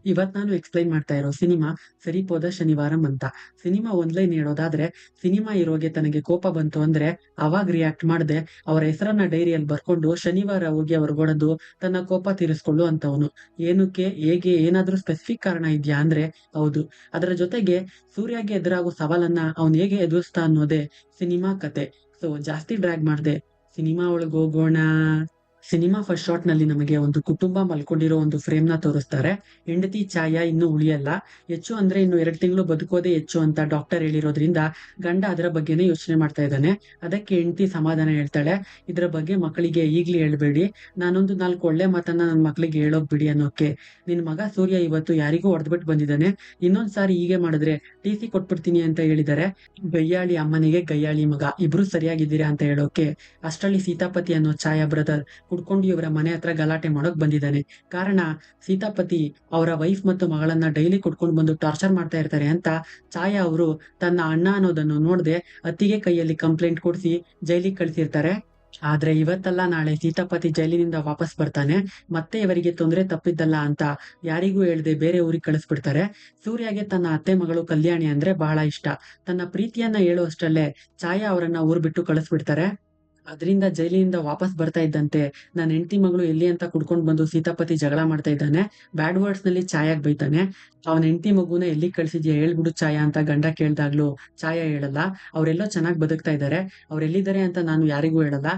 ಇವತ್ ನಾನು ಎಕ್ಸ್‌ಪ್ಲೈನ್ ಮಾಡ್ತಾ ಇರೋ ಸಿನಿಮಾ 'ಸರಿಪೋದ ಶನಿವಾರಂ' ಅಂತ. ಸಿನಿಮಾ ಒಂದ್ ಲೈನ್ ಹೇಳೋದಾದ್ರೆ, ಸಿನಿಮಾ ಹೀರೋಗೆ ತನಗೆ ಕೋಪ ಬಂತು ಅಂದ್ರೆ ಅವಾಗ್ ರಿಯಾಕ್ಟ್ ಮಾಡ್ದೆ ಅವರ ಹೆಸರನ್ನ ಡೈರಿಯಲ್ಲಿ ಬರ್ಕೊಂಡು ಶನಿವಾರ ಹೋಗಿ ಅವ್ರಿಗೊಡೆದು ತನ್ನ ಕೋಪ ತೀರಿಸ್ಕೊಳ್ಳು ಅಂತವನು. ಏನಕ್ಕೆ? ಹೇಗೆ? ಏನಾದ್ರೂ ಸ್ಪೆಸಿಫಿಕ್ ಕಾರಣ ಇದ್ಯಾ ಅಂದ್ರೆ ಹೌದು. ಅದರ ಜೊತೆಗೆ ಸೂರ್ಯಗೆ ಎದುರಾಗೋ ಸವಾಲನ್ನ ಅವ್ನು ಹೇಗೆ ಎದುರಿಸ್ತಾ ಅನ್ನೋದೇ ಸಿನಿಮಾ ಕತೆ. ಸೊ ಜಾಸ್ತಿ ಡ್ರ್ಯಾಗ್ ಮಾಡ್ದೆ ಸಿನಿಮಾ ಒಳಗೋಗೋಣ. ಸಿನಿಮಾ ಫಸ್ಟ್ ಶಾಟ್‌ನಲ್ಲಿ ನಮಗೆ ಒಂದು ಕುಟುಂಬ ಮಲ್ಕೊಂಡಿರೋ ಒಂದು ಫ್ರೇಮ್‌ನ ತೋರಿಸ್ತಾರೆ. ಹೆಂಡತಿ ಛಾಯಾ ಇನ್ನೂ ಉಳಿಯಲ್ಲ. ಹೆಚ್ಚು ಅಂದ್ರೆ ಇನ್ನು 2 ತಿಂಗಳು ಬದುಕೋದೇ ಹೆಚ್ಚು ಅಂತ ಡಾಕ್ಟರ್ ಹೇಳಿರೋದ್ರಿಂದ ಗಂಡ ಅದರ ಬಗ್ಗೆನೇ ಯೋಚನೆ ಮಾಡ್ತಾ ಇದ್ದಾನೆ. ಅದಕ್ಕೆ ಹೆಂಡತಿ ಸಮಾಧಾನ ಹೇಳ್ತಾಳೆ, "ಇದ್ರ ಬಗ್ಗೆ ಮಕ್ಕಳಿಗೆ ಈಗ್ಲೇ ಹೇಳ್ಬೇಡಿ. ನಾನೊಂದು 4 ಒಳ್ಳೆ ಮಾತನ್ನ ನನ್ ಮಕ್ಳಿಗೆ ಹೇಳೋಕ್ ಬಿಡಿ ಅನ್ನೋಕೆ. ನಿನ್ ಮಗ ಸೂರ್ಯ ಇವತ್ತು ಯಾರಿಗೋ ಹೊಡೆದ್ಬಿಟ್ಟು ಬಂದಿದ್ದಾನೆ. ಇನ್ನೊಂದ್ ಸಾರಿ ಹೀಗೆ ಮಾಡಿದ್ರೆ ಟಿ.ಸಿ ಕೊಟ್ಬಿಡ್ತೀನಿ ಅಂತ ಹೇಳಿದ್ದಾರೆ." ಗಯ್ಯಾಳಿ ಅಮ್ಮನಿಗೆ ಗಯ್ಯಾಳಿ ಮಗ. ಇಬ್ರು ಸರಿಯಾಗಿದ್ದೀರಾ ಅಂತ ಹೇಳೋಕೆ ಅಷ್ಟ್ರಲ್ಲಿ ಸೀತಾಪತಿ ಅನ್ನೋ ಛಾಯಾ ಬ್ರದರ್ ಕುಡ್ಕೊಂಡು ಇವರ ಮನೆ ಹತ್ರ ಗಲಾಟೆ ಮಾಡೋಕ್ ಬಂದಿದ್ದಾನೆ. ಕಾರಣ ಸೀತಾಪತಿ ಅವರ ವೈಫ್ ಮತ್ತು ಮಗಳನ್ನ ಡೈಲಿ ಕುಡ್ಕೊಂಡು ಬಂದು ಟಾರ್ಚರ್ ಮಾಡ್ತಾ ಇರ್ತಾರೆ ಅಂತ ಛಾಯಾ ಅವರು ತನ್ನ ಅಣ್ಣ ಅನ್ನೋದನ್ನು ನೋಡ್ದೆ ಅತ್ತಿಗೆ ಕೈಯಲ್ಲಿ ಕಂಪ್ಲೇಂಟ್ ಕೊಡ್ಸಿ ಜೈಲಿಗೆ ಕಳ್ಸಿರ್ತಾರೆ. ಆದ್ರೆ ಇವತ್ತಲ್ಲ ನಾಳೆ ಸೀತಾಪತಿ ಜೈಲಿನಿಂದ ವಾಪಸ್ ಬರ್ತಾನೆ. ಮತ್ತೆ ಇವರಿಗೆ ತೊಂದ್ರೆ ತಪ್ಪಿದ್ದಲ್ಲ ಅಂತ ಯಾರಿಗೂ ಹೇಳ್ದೆ ಬೇರೆ ಊರಿಗೆ ಕಳಿಸ್ಬಿಡ್ತಾರೆ. ಸೂರ್ಯಗೆ ತನ್ನ ಅತ್ತೆ ಮಗಳು ಕಲ್ಯಾಣಿ ಅಂದ್ರೆ ಬಹಳ ಇಷ್ಟ. ತನ್ನ ಪ್ರೀತಿಯನ್ನ ಹೇಳುವಷ್ಟರಲ್ಲೇ ಛಾಯಾ ಅವರನ್ನ ಊರ್ ಬಿಟ್ಟು ಕಳಿಸ್ಬಿಡ್ತಾರೆ. ಅದ್ರಿಂದ ಜೈಲಿನಿಂದ ವಾಪಸ್ ಬರ್ತಾ ಇದ್ದಂತೆ ನನ್ ಹೆಂಡತಿ ಮಗಳು ಎಲ್ಲಿ ಅಂತ ಕುಡ್ಕೊಂಡ್ ಬಂದು ಸೀತಾಪತಿ ಜಗಳ ಮಾಡ್ತಾ ಇದ್ದಾನೆ. ಬ್ಯಾಡ್ ವರ್ಡ್ಸ್ ನಲ್ಲಿ ಛಾಯಾಗ್ ಬೈತಾನೆ. ಅವನ ಹೆಂಡತಿ ಮಗುನ ಎಲ್ಲಿಗ್ ಕಳ್ಸಿದ್ಯಾ ಹೇಳ್ಬಿಡು ಛಾಯಾ ಅಂತ ಗಂಡ ಕೇಳ್ದಾಗ್ಲೂ ಛಾಯಾ ಹೇಳಲ್ಲ. ಅವ್ರೆಲ್ಲೋ ಚೆನ್ನಾಗ್ ಬದುಕ್ತಾ ಇದ್ದಾರೆ. ಅವ್ರೆಲ್ಲಿದ್ದಾರೆ ಅಂತ ನಾನು ಯಾರಿಗೂ ಹೇಳಲ್ಲ.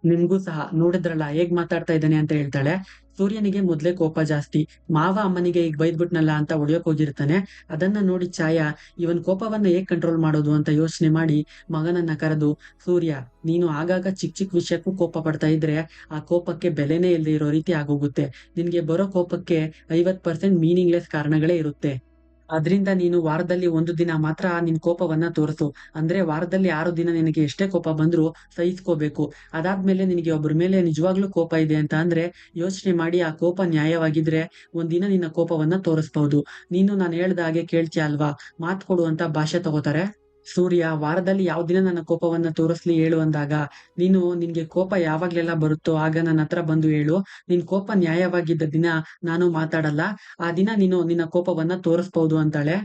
ನಿಮ್ಗೂ ಸಹ ನೋಡಿದ್ರಲ್ಲ ಹೇಗ್ ಮಾತಾಡ್ತಾ ಇದ್ದಾನೆ ಅಂತ ಹೇಳ್ತಾಳೆ. ಸೂರ್ಯನಿಗೆ ಮೊದ್ಲೇ ಕೋಪ ಜಾಸ್ತಿ. ಮಾವ ಅಮ್ಮನಿಗೆ ಈಗ ಬೈದ್ಬಿಟ್ನಲ್ಲ ಅಂತ ಹೊಡಿಯೋಕ್ ಹೋಗಿರ್ತಾನೆ. ಅದನ್ನ ನೋಡಿ ಛಾಯಾ ಇವನ್ ಕೋಪವನ್ನ ಹೇಗ್ ಕಂಟ್ರೋಲ್ ಮಾಡೋದು ಅಂತ ಯೋಚನೆ ಮಾಡಿ ಮಗನನ್ನ ಕರೆದು, "ಸೂರ್ಯ, ನೀನು ಆಗಾಗ ಚಿಕ್ಕ ಚಿಕ್ಕ ವಿಷಯಕ್ಕೂ ಕೋಪ ಪಡ್ತಾ ಇದ್ರೆ ಆ ಕೋಪಕ್ಕೆ ಬೆಲೆನೇ ಇಲ್ದೇ ಇರೋ ರೀತಿ ಆಗೋಗುತ್ತೆ. ನಿನ್ಗೆ ಬರೋ ಕೋಪಕ್ಕೆ 50% ಮೀನಿಂಗ್‌ಲೆಸ್ ಕಾರಣಗಳೇ ಇರುತ್ತೆ. ಅದ್ರಿಂದ ನೀನು ವಾರದಲ್ಲಿ 1 ದಿನ ಮಾತ್ರ ನಿನ್ ಕೋಪವನ್ನ ತೋರ್ಸು. ಅಂದ್ರೆ ವಾರದಲ್ಲಿ 6 ದಿನ ನಿನಗೆ ಎಷ್ಟೇ ಕೋಪ ಬಂದ್ರೂ ಸಹಿಸ್ಕೋಬೇಕು. ಅದಾದ್ಮೇಲೆ ನಿನಗೆ ಒಬ್ರ ಮೇಲೆ ನಿಜವಾಗ್ಲೂ ಕೋಪ ಇದೆ ಅಂತ ಅಂದ್ರೆ ಯೋಚನೆ ಮಾಡಿ ಆ ಕೋಪ ನ್ಯಾಯವಾಗಿದ್ರೆ ಒಂದಿನ ನಿನ್ನ ಕೋಪವನ್ನ ತೋರಿಸ್ಬಹುದು. ನೀನು ನಾನ್ ಹೇಳ್ದ ಹಾಗೆ ಕೇಳ್ತೀಯ ಅಲ್ವಾ? ಮಾತ್ ಕೊಡು ಅಂತ ಭಾಷೆ ತಗೋತಾರೆ. ಸೂರ್ಯ ವಾರದಲ್ಲಿ ಯಾವ ದಿನ ನನ್ನ ಕೋಪವನ್ನ ತೋರಿಸ್ಲಿ ಹೇಳು ಅಂದಾಗ, ನೀನು ನಿನ್ಗೆ ಕೋಪ ಯಾವಾಗ್ಲೆಲ್ಲ ಬರುತ್ತೋ ಆಗ ನನ್ನ ಹತ್ರ ಬಂದು ಹೇಳು. ನಿನ್ ಕೋಪ ನ್ಯಾಯವಾಗಿದ್ದ ದಿನ ನಾನು ಮಾತಾಡಲ್ಲ. ಆ ದಿನ ನೀನು ನಿನ್ನ ಕೋಪವನ್ನ ತೋರಿಸ್ಬಹುದು ಅಂತಾಳೆ.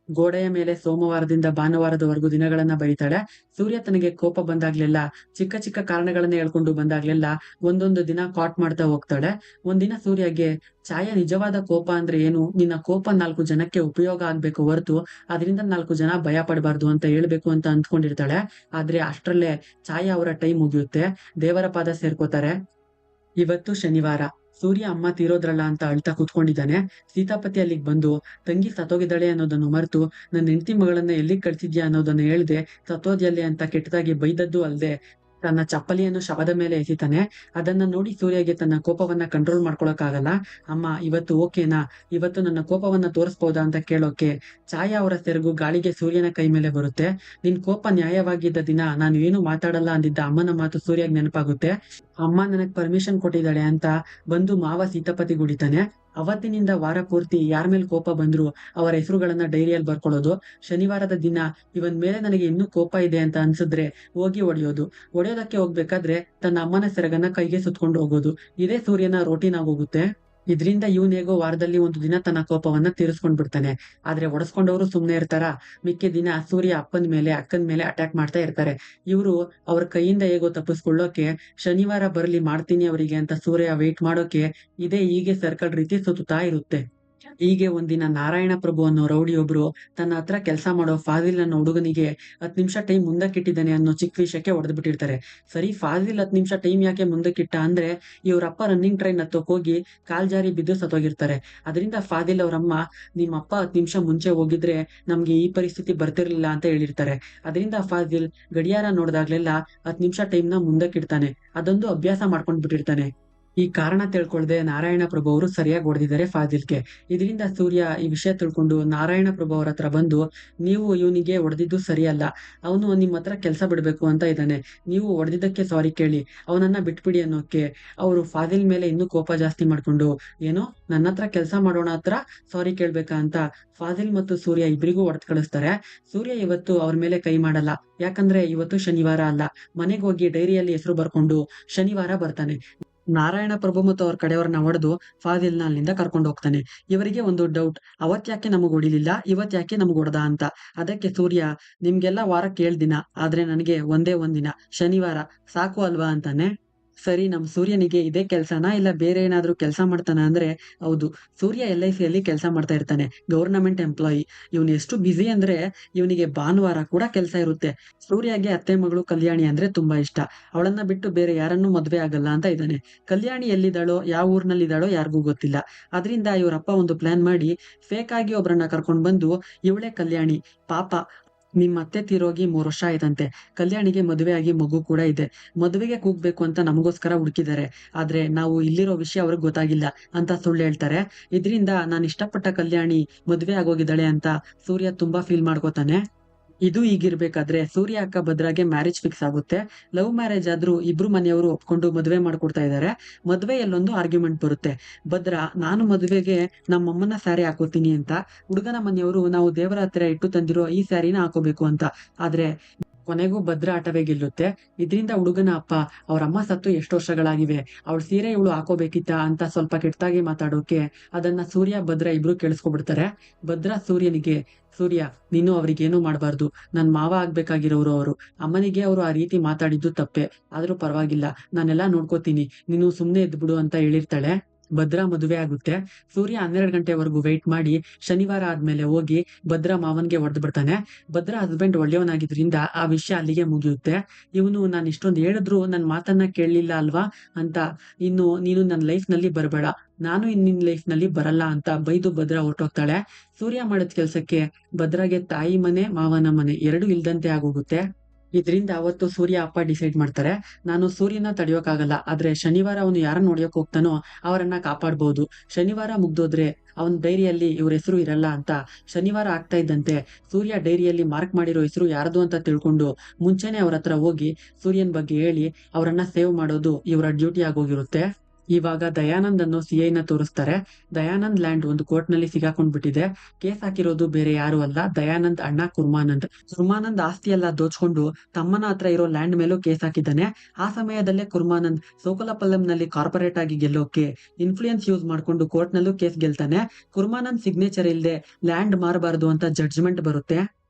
ಗೋಡೆಯ ಮೇಲೆ ಸೋಮವಾರದಿಂದ ಭಾನುವಾರದವರೆಗೂ ದಿನಗಳನ್ನ ಬರೀತಾಳೆ. ಸೂರ್ಯ ತನಗೆ ಕೋಪ ಬಂದಾಗ್ಲೆಲ್ಲ ಚಿಕ್ಕ ಚಿಕ್ಕ ಕಾರಣಗಳನ್ನ ಹೇಳ್ಕೊಂಡು ಬಂದಾಗ್ಲೆಲ್ಲ ಒಂದೊಂದು ದಿನ ಕಾಟ್ ಮಾಡ್ತಾ ಹೋಗ್ತಾಳೆ. ಒಂದಿನ ಸೂರ್ಯಗೆ ಛಾಯಾ ನಿಜವಾದ ಕೋಪ ಅಂದ್ರೆ ಏನು? ನಿನ್ನ ಕೋಪ 4 ಜನಕ್ಕೆ ಉಪಯೋಗ ಆಗ್ಬೇಕು ಹೊರತು ಅದರಿಂದ 4 ಜನ ಭಯ ಪಡಬಾರ್ದು ಅಂತ ಹೇಳ್ಬೇಕು ಅಂತ ಅಂದ್ಕೊಂಡಿರ್ತಾಳೆ. ಆದ್ರೆ ಅಷ್ಟ್ರಲ್ಲೇ ಛಾಯಾ ಅವರ ಟೈಮ್ ಮುಗಿಯುತ್ತೆ. ದೇವರ ಪಾದ ಸೇರ್ಕೋತಾರೆ. ಇವತ್ತು ಶನಿವಾರ. ಸೂರ್ಯ ಅಮ್ಮ ತೀರೋದ್ರಲ್ಲ ಅಂತ ಅಳ್ತಾ ಕೂತ್ಕೊಂಡಿದ್ದಾನೆ. ಸೀತಾಪತಿ ಅಲ್ಲಿಗ್ ಬಂದು ತಂಗಿ ಸತ್ತೋಗಿದ್ದಾಳೆ ಅನ್ನೋದನ್ನು ಮರ್ತು ನನ್ ಹೆಂಡ್ತಿ ಮಗಳನ್ನ ಎಲ್ಲಿಗ್ ಕಳ್ಸಿದ್ಯಾ ಅನ್ನೋದನ್ನ ಹೇಳ್ದೆ ಸತ್ತೋದ್ಯಲ್ಲೆ ಅಂತ ಕೆಟ್ಟದಾಗಿ ಬೈದದ್ದೂ ಅಲ್ದೆ ತನ್ನ ಚಪ್ಪಲಿಯನ್ನು ಶವದ ಮೇಲೆ ಎಸಿತಾನೆ. ಅದನ್ನ ನೋಡಿ ಸೂರ್ಯಗೆ ತನ್ನ ಕೋಪವನ್ನ ಕಂಟ್ರೋಲ್ ಮಾಡ್ಕೊಳಕ್ಕಾಗಲ್ಲ. "ಅಮ್ಮ ಇವತ್ತು ಓಕೆನಾ? ಇವತ್ತು ನನ್ನ ಕೋಪವನ್ನ ತೋರಿಸ್ಬಹುದಾ?" ಅಂತ ಕೇಳೋಕೆ ಛಾಯಾ ಅವರ ಸೆರಗು ಗಾಳಿಗೆ ಸೂರ್ಯನ ಕೈ ಮೇಲೆ ಬರುತ್ತೆ. ನಿನ್ ಕೋಪ ನ್ಯಾಯವಾಗಿದ್ದ ದಿನ ನಾನು ಏನು ಮಾತಾಡಲ್ಲ ಅಂದಿದ್ದ ಅಮ್ಮನ ಮಾತು ಸೂರ್ಯಗ್ ನೆನಪಾಗುತ್ತೆ. ಅಮ್ಮ ನನಗ್ ಪರ್ಮಿಷನ್ ಕೊಟ್ಟಿದ್ದಾಳೆ ಅಂತ ಬಂದು ಮಾವ ಸೀತಾಪತಿ ಗುಡಿತಾನೆ. ಅವತ್ತಿನಿಂದ ವಾರ ಪೂರ್ತಿ ಯಾರ್ ಮೇಲ್ ಕೋಪ ಬಂದ್ರು ಅವರ ಹೆಸರುಗಳನ್ನ ಡೈರಿಯಲ್ಲಿ ಬರ್ಕೊಳ್ಳೋದು. ಶನಿವಾರದ ದಿನ ಇವನ್ ಮೇಲೆ ನನಗೆ ಇನ್ನೂ ಕೋಪ ಇದೆ ಅಂತ ಅನ್ಸಿದ್ರೆ ಹೋಗಿ ಹೊಡೆಯೋದು. ಹೊಡೆಯೋದಕ್ಕೆ ಹೋಗ್ಬೇಕಾದ್ರೆ ತನ್ನ ಅಮ್ಮನ ಸೆರಗನ್ನ ಕೈಗೆ ಸುತ್ಕೊಂಡು ಹೋಗೋದು. ಇದೇ ಸೂರ್ಯನ ರೋಟೀನ್ ಆಗೋಗುತ್ತೆ. ಇದ್ರಿಂದ ಇವನ್ ಹೇಗೋ ವಾರದಲ್ಲಿ 1 ದಿನ ತನ್ನ ಕೋಪವನ್ನ ತೀರಿಸ್ಕೊಂಡ್ ಬಿಡ್ತಾನೆ. ಆದ್ರೆ ಹೊಡೆಸ್ಕೊಂಡವ್ರು ಸುಮ್ನೆ ಇರ್ತಾರಾ? ಮಿಕ್ಕಿದ್ ದಿನ ಸೂರ್ಯ ಅಪ್ಪನ್ ಮೇಲೆ, ಅಕ್ಕನ್ ಮೇಲೆ ಅಟ್ಯಾಕ್ ಮಾಡ್ತಾ ಇರ್ತಾರೆ. ಇವ್ರು ಅವ್ರ ಕೈಯಿಂದ ಹೇಗೋ ತಪ್ಪಿಸ್ಕೊಳ್ಳೋಕೆ ಶನಿವಾರ ಬರ್ಲಿ ಮಾಡ್ತೀನಿ ಅವ್ರಿಗೆ ಅಂತ ಸೂರ್ಯ ವೇಟ್ ಮಾಡೋಕೆ ಇದೇ ಹೀಗೆ ಸರ್ಕಲ್ ರೀತಿ ಸುತ್ತುತ್ತಾ ಇರುತ್ತೆ. ಹೀಗೆ ಒಂದಿನ ನಾರಾಯಣ ಪ್ರಭು ಅನ್ನೋ ರೌಡಿಯೊಬ್ರು ತನ್ನ ಹತ್ರ ಕೆಲಸ ಮಾಡೋ ಫಾಜಿಲ್ ಅನ್ನೋ ಹುಡುಗನಿಗೆ 10 ನಿಮಿಷ ಟೈಮ್ ಮುಂದಕ್ಕಿಟ್ಟಿದ್ದಾನೆ ಅನ್ನೋ ಚಿಕ್ಕ ವಿಷಯಕ್ಕೆ ಹೊಡೆದ್ಬಿಟ್ಟಿರ್ತಾರೆ. ಸರಿ ಫಾಜಿಲ್ 10 ನಿಮಿಷ ಟೈಮ್ ಯಾಕೆ ಮುಂದಕ್ಕಿಟ್ಟ ಅಂದ್ರೆ ಇವ್ರಪ್ಪ ರನ್ನಿಂಗ್ ಟ್ರೈನ್ ಹತ್ತೋಕ್ ಹೋಗಿ ಕಾಲ್ ಜಾರಿ ಬಿದ್ದು ಸತ್ತೋಗಿರ್ತಾರೆ. ಅದರಿಂದ ಫಾಜಿಲ್ ಅವ್ರಮ್ಮ ನಿಮ್ಮಪ್ಪ 10 ನಿಮಿಷ ಮುಂಚೆ ಹೋಗಿದ್ರೆ ನಮ್ಗೆ ಈ ಪರಿಸ್ಥಿತಿ ಬರ್ತಿರ್ಲಿಲ್ಲ ಅಂತ ಹೇಳಿರ್ತಾರೆ. ಅದರಿಂದ ಫಾಜಿಲ್ ಗಡಿಯಾರ ನೋಡ್ದಾಗ್ಲೆಲ್ಲ 10 ನಿಮಿಷ ಟೈಮ್‌ನ ಮುಂದಕ್ಕಿಡ್ತಾನೆ. ಅದೊಂದು ಅಭ್ಯಾಸ ಮಾಡ್ಕೊಂಡ್ ಬಿಟ್ಟಿರ್ತಾನೆ. ಈ ಕಾರಣ ತಿಳ್ಕೊಳ್ದೆ ನಾರಾಯಣ ಪ್ರಭು ಅವರು ಸರಿಯಾಗಿ ಹೊಡೆದಿದ್ದಾರೆ ಫಾಜಿಲ್‌ಗೆ. ಇದರಿಂದ ಸೂರ್ಯ ಈ ವಿಷಯ ತಿಳ್ಕೊಂಡು ನಾರಾಯಣ ಪ್ರಭು ಅವ್ರ ಹತ್ರ ಬಂದು, "ನೀವು ಇವನಿಗೆ ಹೊಡೆದಿದ್ದು ಸರಿಯಲ್ಲ. ಅವನು ನಿಮ್ ಹತ್ರ ಕೆಲ್ಸ ಬಿಡ್ಬೇಕು ಅಂತ ಇದ್ದಾನೆ. ನೀವು ಹೊಡೆದಿದ್ದಕ್ಕೆ ಸಾರಿ ಕೇಳಿ. ಅವನನ್ನ ಬಿಟ್ಬಿಡಿ" ಅನ್ನೋಕೆ ಅವರು ಫಾಜಿಲ್ ಮೇಲೆ ಇನ್ನೂ ಕೋಪ ಜಾಸ್ತಿ ಮಾಡ್ಕೊಂಡು, "ಏನು ನನ್ನತ್ರ ಕೆಲ್ಸ ಮಾಡೋಣ ಹತ್ರ ಸಾರಿ ಕೇಳ್ಬೇಕಾ?" ಅಂತ ಫಾಜಿಲ್ ಮತ್ತು ಸೂರ್ಯ ಇಬ್ರಿಗೂ ಹೊಡೆದ್ ಕಳಿಸ್ತಾರೆ. ಸೂರ್ಯ ಇವತ್ತು ಅವ್ರ ಮೇಲೆ ಕೈ ಮಾಡಲ್ಲ. ಯಾಕಂದ್ರೆ ಇವತ್ತು ಶನಿವಾರ ಅಲ್ಲ. ಮನೆಗ್ ಹೋಗಿ ಡೈರಿಯಲ್ಲಿ ಹೆಸರು ಬರ್ಕೊಂಡು ಶನಿವಾರ ಬರ್ತಾನೆ. ನಾರಾಯಣ ಪ್ರಭು ಮತ್ತು ಅವ್ರ ಕಡೆಯವ್ರನ್ನ ಹೊಡೆದು ಫಾಜಿಲ್ನ ಅಲ್ಲಿಂದ ಕರ್ಕೊಂಡು ಹೋಗ್ತಾನೆ. ಇವರಿಗೆ ಒಂದು ಡೌಟ್, ಅವತ್ತ್ಯಾಕೆ ನಮಗ್ ಹೊಡಿಲಿಲ್ಲ, ಇವತ್ತ್ಯಾಕೆ ನಮಗ್ ಹೊಡೆದ ಅಂತ. ಅದಕ್ಕೆ ಸೂರ್ಯ, ನಿಮ್ಗೆಲ್ಲ ವಾರಕ್ಕೆ 7 ದಿನ, ಆದ್ರೆ ನನಗೆ ಒಂದೇ ಒಂದಿನ, ಶನಿವಾರ ಸಾಕು ಅಲ್ವಾ ಅಂತಾನೆ. ಸರಿ, ನಮ್ ಸೂರ್ಯನಿಗೆ ಇದೇ ಕೆಲ್ಸನಾ ಇಲ್ಲ ಬೇರೆ ಏನಾದ್ರೂ ಕೆಲಸ ಮಾಡ್ತಾನ ಅಂದ್ರೆ, ಹೌದು, ಸೂರ್ಯ LIC ಕೆಲಸ ಮಾಡ್ತಾ ಇರ್ತಾನೆ, ಗವರ್ನಮೆಂಟ್ ಎಂಪ್ಲಾಯಿ. ಇವ್ನು ಎಷ್ಟು ಬ್ಯುಸಿ ಅಂದ್ರೆ ಇವನಿಗೆ ಭಾನುವಾರ ಕೂಡ ಕೆಲಸ ಇರುತ್ತೆ. ಸೂರ್ಯಗೆ ಅತ್ತೆ ಮಗಳು ಕಲ್ಯಾಣಿ ಅಂದ್ರೆ ತುಂಬಾ ಇಷ್ಟ. ಅವಳನ್ನ ಬಿಟ್ಟು ಬೇರೆ ಯಾರನ್ನೂ ಮದ್ವೆ ಆಗಲ್ಲ ಅಂತ ಇದ್ದಾನೆ. ಕಲ್ಯಾಣಿ ಎಲ್ಲಿದ್ದಾಳೋ, ಯಾವ ಊರ್ನಲ್ಲಿದ್ದಾಳೋ ಯಾರಿಗೂ ಗೊತ್ತಿಲ್ಲ. ಅದರಿಂದ ಇವರಪ್ಪ ಒಂದು ಪ್ಲಾನ್ ಮಾಡಿ ಫೇಕ್ ಆಗಿ ಒಬ್ರನ್ನ ಕರ್ಕೊಂಡ್ ಬಂದು, ಇವಳೇ ಕಲ್ಯಾಣಿ, ಪಾಪ ನಿಮ್ ಅತ್ತೆ ತೀರೋಗಿ 3 ವರ್ಷ ಆಯ್ತಂತೆ, ಕಲ್ಯಾಣಿಗೆ ಮದುವೆ ಆಗಿ ಮಗು ಕೂಡ ಇದೆ, ಮದುವೆಗೆ ಕೂಗ್ಬೇಕು ಅಂತ ನಮಗೋಸ್ಕರ ಹುಡುಕಿದ್ದಾರೆ, ಆದ್ರೆ ನಾವು ಇಲ್ಲಿರೋ ವಿಷಯ ಅವ್ರಿಗೆ ಗೊತ್ತಾಗಿಲ್ಲ ಅಂತ ಸುಳ್ಳು ಹೇಳ್ತಾರೆ. ಇದ್ರಿಂದ ನಾನು ಇಷ್ಟಪಟ್ಟ ಕಲ್ಯಾಣಿ ಮದುವೆ ಆಗೋಗಿದ್ದಾಳೆ ಅಂತ ಸೂರ್ಯ ತುಂಬಾ ಫೀಲ್ ಮಾಡ್ಕೋತಾನೆ. ಇದು ಹೀಗಿರ್ಬೇಕಾದ್ರೆ ಸೂರ್ಯ ಅಕ್ಕ ಭದ್ರಾಗೆ ಮ್ಯಾರೇಜ್ ಫಿಕ್ಸ್ ಆಗುತ್ತೆ. ಲವ್ ಮ್ಯಾರೇಜ್ ಆದ್ರೂ ಇಬ್ರು ಮನೆಯವರು ಒಪ್ಕೊಂಡು ಮದುವೆ ಮಾಡ್ಕೊಡ್ತಾ ಇದ್ದಾರೆ. ಮದ್ವೆಯಲ್ಲೊಂದು ಆರ್ಗ್ಯುಮೆಂಟ್ ಬರುತ್ತೆ. ಭದ್ರಾ, ನಾನು ಮದುವೆಗೆ ನಮ್ಮಮ್ಮನ ಸ್ಯಾರಿ ಹಾಕೋತೀನಿ ಅಂತ, ಹುಡುಗನ ಮನೆಯವರು ನಾವು ದೇವರ ಹತ್ರ ಇಟ್ಟು ತಂದಿರೋ ಈ ಸ್ಯಾರಿನ ಹಾಕೋಬೇಕು ಅಂತ. ಆದ್ರೆ ಕೊನೆಗೂ ಭದ್ರ ಆಟವೇ ಗೆಲ್ಲುತ್ತೆ. ಇದ್ರಿಂದ ಹುಡುಗನ ಅಪ್ಪ, ಅವ್ರಮ್ಮ ಸತ್ತು ಎಷ್ಟು ವರ್ಷಗಳಾಗಿವೆ, ಅವಳ ಸೀರೆ ಇವಳು ಹಾಕೋಬೇಕಿತ್ತ ಅಂತ ಸ್ವಲ್ಪ ಕೆಟ್ಟದಾಗಿ ಮಾತಾಡೋಕೆ ಅದನ್ನ ಸೂರ್ಯ ಭದ್ರ ಇಬ್ರು ಕೇಳಿಸ್ಕೊಬಿಡ್ತಾರೆ. ಭದ್ರ ಸೂರ್ಯನಿಗೆ, ಸೂರ್ಯ, ನೀನು ಅವ್ರಿಗೇನು ಮಾಡ್ಬಾರ್ದು, ನನ್ ಮಾವ ಆಗ್ಬೇಕಾಗಿರೋರು ಅವರು, ಅಮ್ಮನಿಗೆ ಅವರು ಆ ರೀತಿ ಮಾತಾಡಿದ್ದು ತಪ್ಪೆ, ಆದ್ರೂ ಪರವಾಗಿಲ್ಲ, ನಾನೆಲ್ಲಾ ನೋಡ್ಕೋತೀನಿ, ನೀನು ಸುಮ್ನೆ ಇದ್ಬಿಡು ಅಂತ ಹೇಳಿರ್ತಾಳೆ. ಭದ್ರ ಮದುವೆ ಆಗುತ್ತೆ. ಸೂರ್ಯ 12 ಗಂಟೆವರೆಗೂ ವೆಯ್ಟ್ ಮಾಡಿ ಶನಿವಾರ ಆದ್ಮೇಲೆ ಹೋಗಿ ಭದ್ರ ಮಾವನ್ಗೆ ಹೊಡೆದು ಬಿಡ್ತಾನೆ. ಭದ್ರ ಹಸ್ಬೆಂಡ್ ಒಳ್ಳೆಯವನಾಗಿದ್ರಿಂದ ಆ ವಿಷಯ ಅಲ್ಲಿಗೆ ಮುಗಿಯುತ್ತೆ. ಇವನು ನಾನು ಇಷ್ಟೊಂದು ಹೇಳಿದ್ರು ನನ್ ಮಾತನ್ನ ಕೇಳಲಿಲ್ಲ ಅಲ್ವಾ ಅಂತ, ಇನ್ನು ನೀನು ನನ್ನ ಲೈಫ್ ನಲ್ಲಿ ಬರಬೇಡ, ನಾನು ನಿನ್ ಲೈಫ್ ನಲ್ಲಿ ಬರಲ್ಲ ಅಂತ ಬೈದು ಭದ್ರ ಹೊರಟೋಗ್ತಾಳೆ. ಸೂರ್ಯ ಮಾಡಿದ ಕೆಲ್ಸಕ್ಕೆ ಭದ್ರಾಗೆ ತಾಯಿ ಮನೆ ಮಾವನ ಮನೆ ಎರಡೂ ಇಲ್ದಂತೆ ಆಗೋಗುತ್ತೆ. ಇದ್ರಿಂದ ಅವತ್ತು ಸೂರ್ಯ ಅಪ್ಪ ಡಿಸೈಡ್ ಮಾಡ್ತಾರೆ, ನಾನು ಸೂರ್ಯನ ತಡೆಯೋಕ್ಕಾಗಲ್ಲ, ಆದ್ರೆ ಶನಿವಾರ ಅವನು ಯಾರನ್ನ ನೋಡ್ಯಕ್ ಹೋಗ್ತಾನೋ ಅವರನ್ನ ಕಾಪಾಡ್ಬೋದು. ಶನಿವಾರ ಮುಗ್ದೋದ್ರೆ ಅವನ್ ಡೈರಿಯಲ್ಲಿ ಇವ್ರ ಹೆಸರು ಇರಲ್ಲ ಅಂತ. ಶನಿವಾರ ಆಗ್ತಾ ಇದ್ದಂತೆ ಸೂರ್ಯ ಡೈರಿಯಲ್ಲಿ ಮಾರ್ಕ್ ಮಾಡಿರೋ ಹೆಸರು ಯಾರ್ದು ಅಂತ ತಿಳ್ಕೊಂಡು ಮುಂಚೆನೆ ಅವ್ರ ಹತ್ರ ಹೋಗಿ ಸೂರ್ಯನ್ ಬಗ್ಗೆ ಹೇಳಿ ಅವರನ್ನ ಸೇವ್ ಮಾಡೋದು ಇವರ ಡ್ಯೂಟಿ ಆಗೋಗಿರುತ್ತೆ. ಇವಾಗ ದಯಾನಂದ್ ಅನ್ನೋ CI ನ ತೋರಿಸ್ತಾರೆ. ದಯಾನಂದ್ ಲ್ಯಾಂಡ್ ಒಂದು ಕೋರ್ಟ್ ನಲ್ಲಿ ಸಿಗಾಕೊಂಡ್ಬಿಟ್ಟಿದೆ. ಕೇಸ್ ಹಾಕಿರೋದು ಬೇರೆ ಯಾರು ಅಲ್ಲ, ದಯಾನಂದ್ ಅಣ್ಣ ಕುರ್ಮಾನಂದ್. ಕುರ್ಮಾನಂದ್ ಆಸ್ತಿ ಎಲ್ಲ ದೋಚ್ಕೊಂಡು ತಮ್ಮನ ಹತ್ರ ಇರೋ ಲ್ಯಾಂಡ್ ಮೇಲೂ ಕೇಸ್ ಹಾಕಿದ್ದಾನೆ. ಆ ಸಮಯದಲ್ಲೇ ಕುರ್ಮಾನಂದ್ ಸೋಕಲಪಲ್ಲಂ ನಲ್ಲಿ ಕಾರ್ಪೊರೇಟ್ ಆಗಿ ಗೆಲ್ಲೋಕೆ ಇನ್ಫ್ಲೂಯೆನ್ಸ್ ಯೂಸ್ ಮಾಡ್ಕೊಂಡು ಕೋರ್ಟ್ ನಲ್ಲೂ ಕೇಸ್ ಗೆಲ್ತಾನೆ. ಕುರ್ಮಾನಂದ್ ಸಿಗ್ನೇಚರ್ ಇಲ್ಲದೆ ಲ್ಯಾಂಡ್ ಮಾರಬಾರ್ದು ಅಂತ ಜಡ್ಜ್ಮೆಂಟ್ ಬರುತ್ತೆ.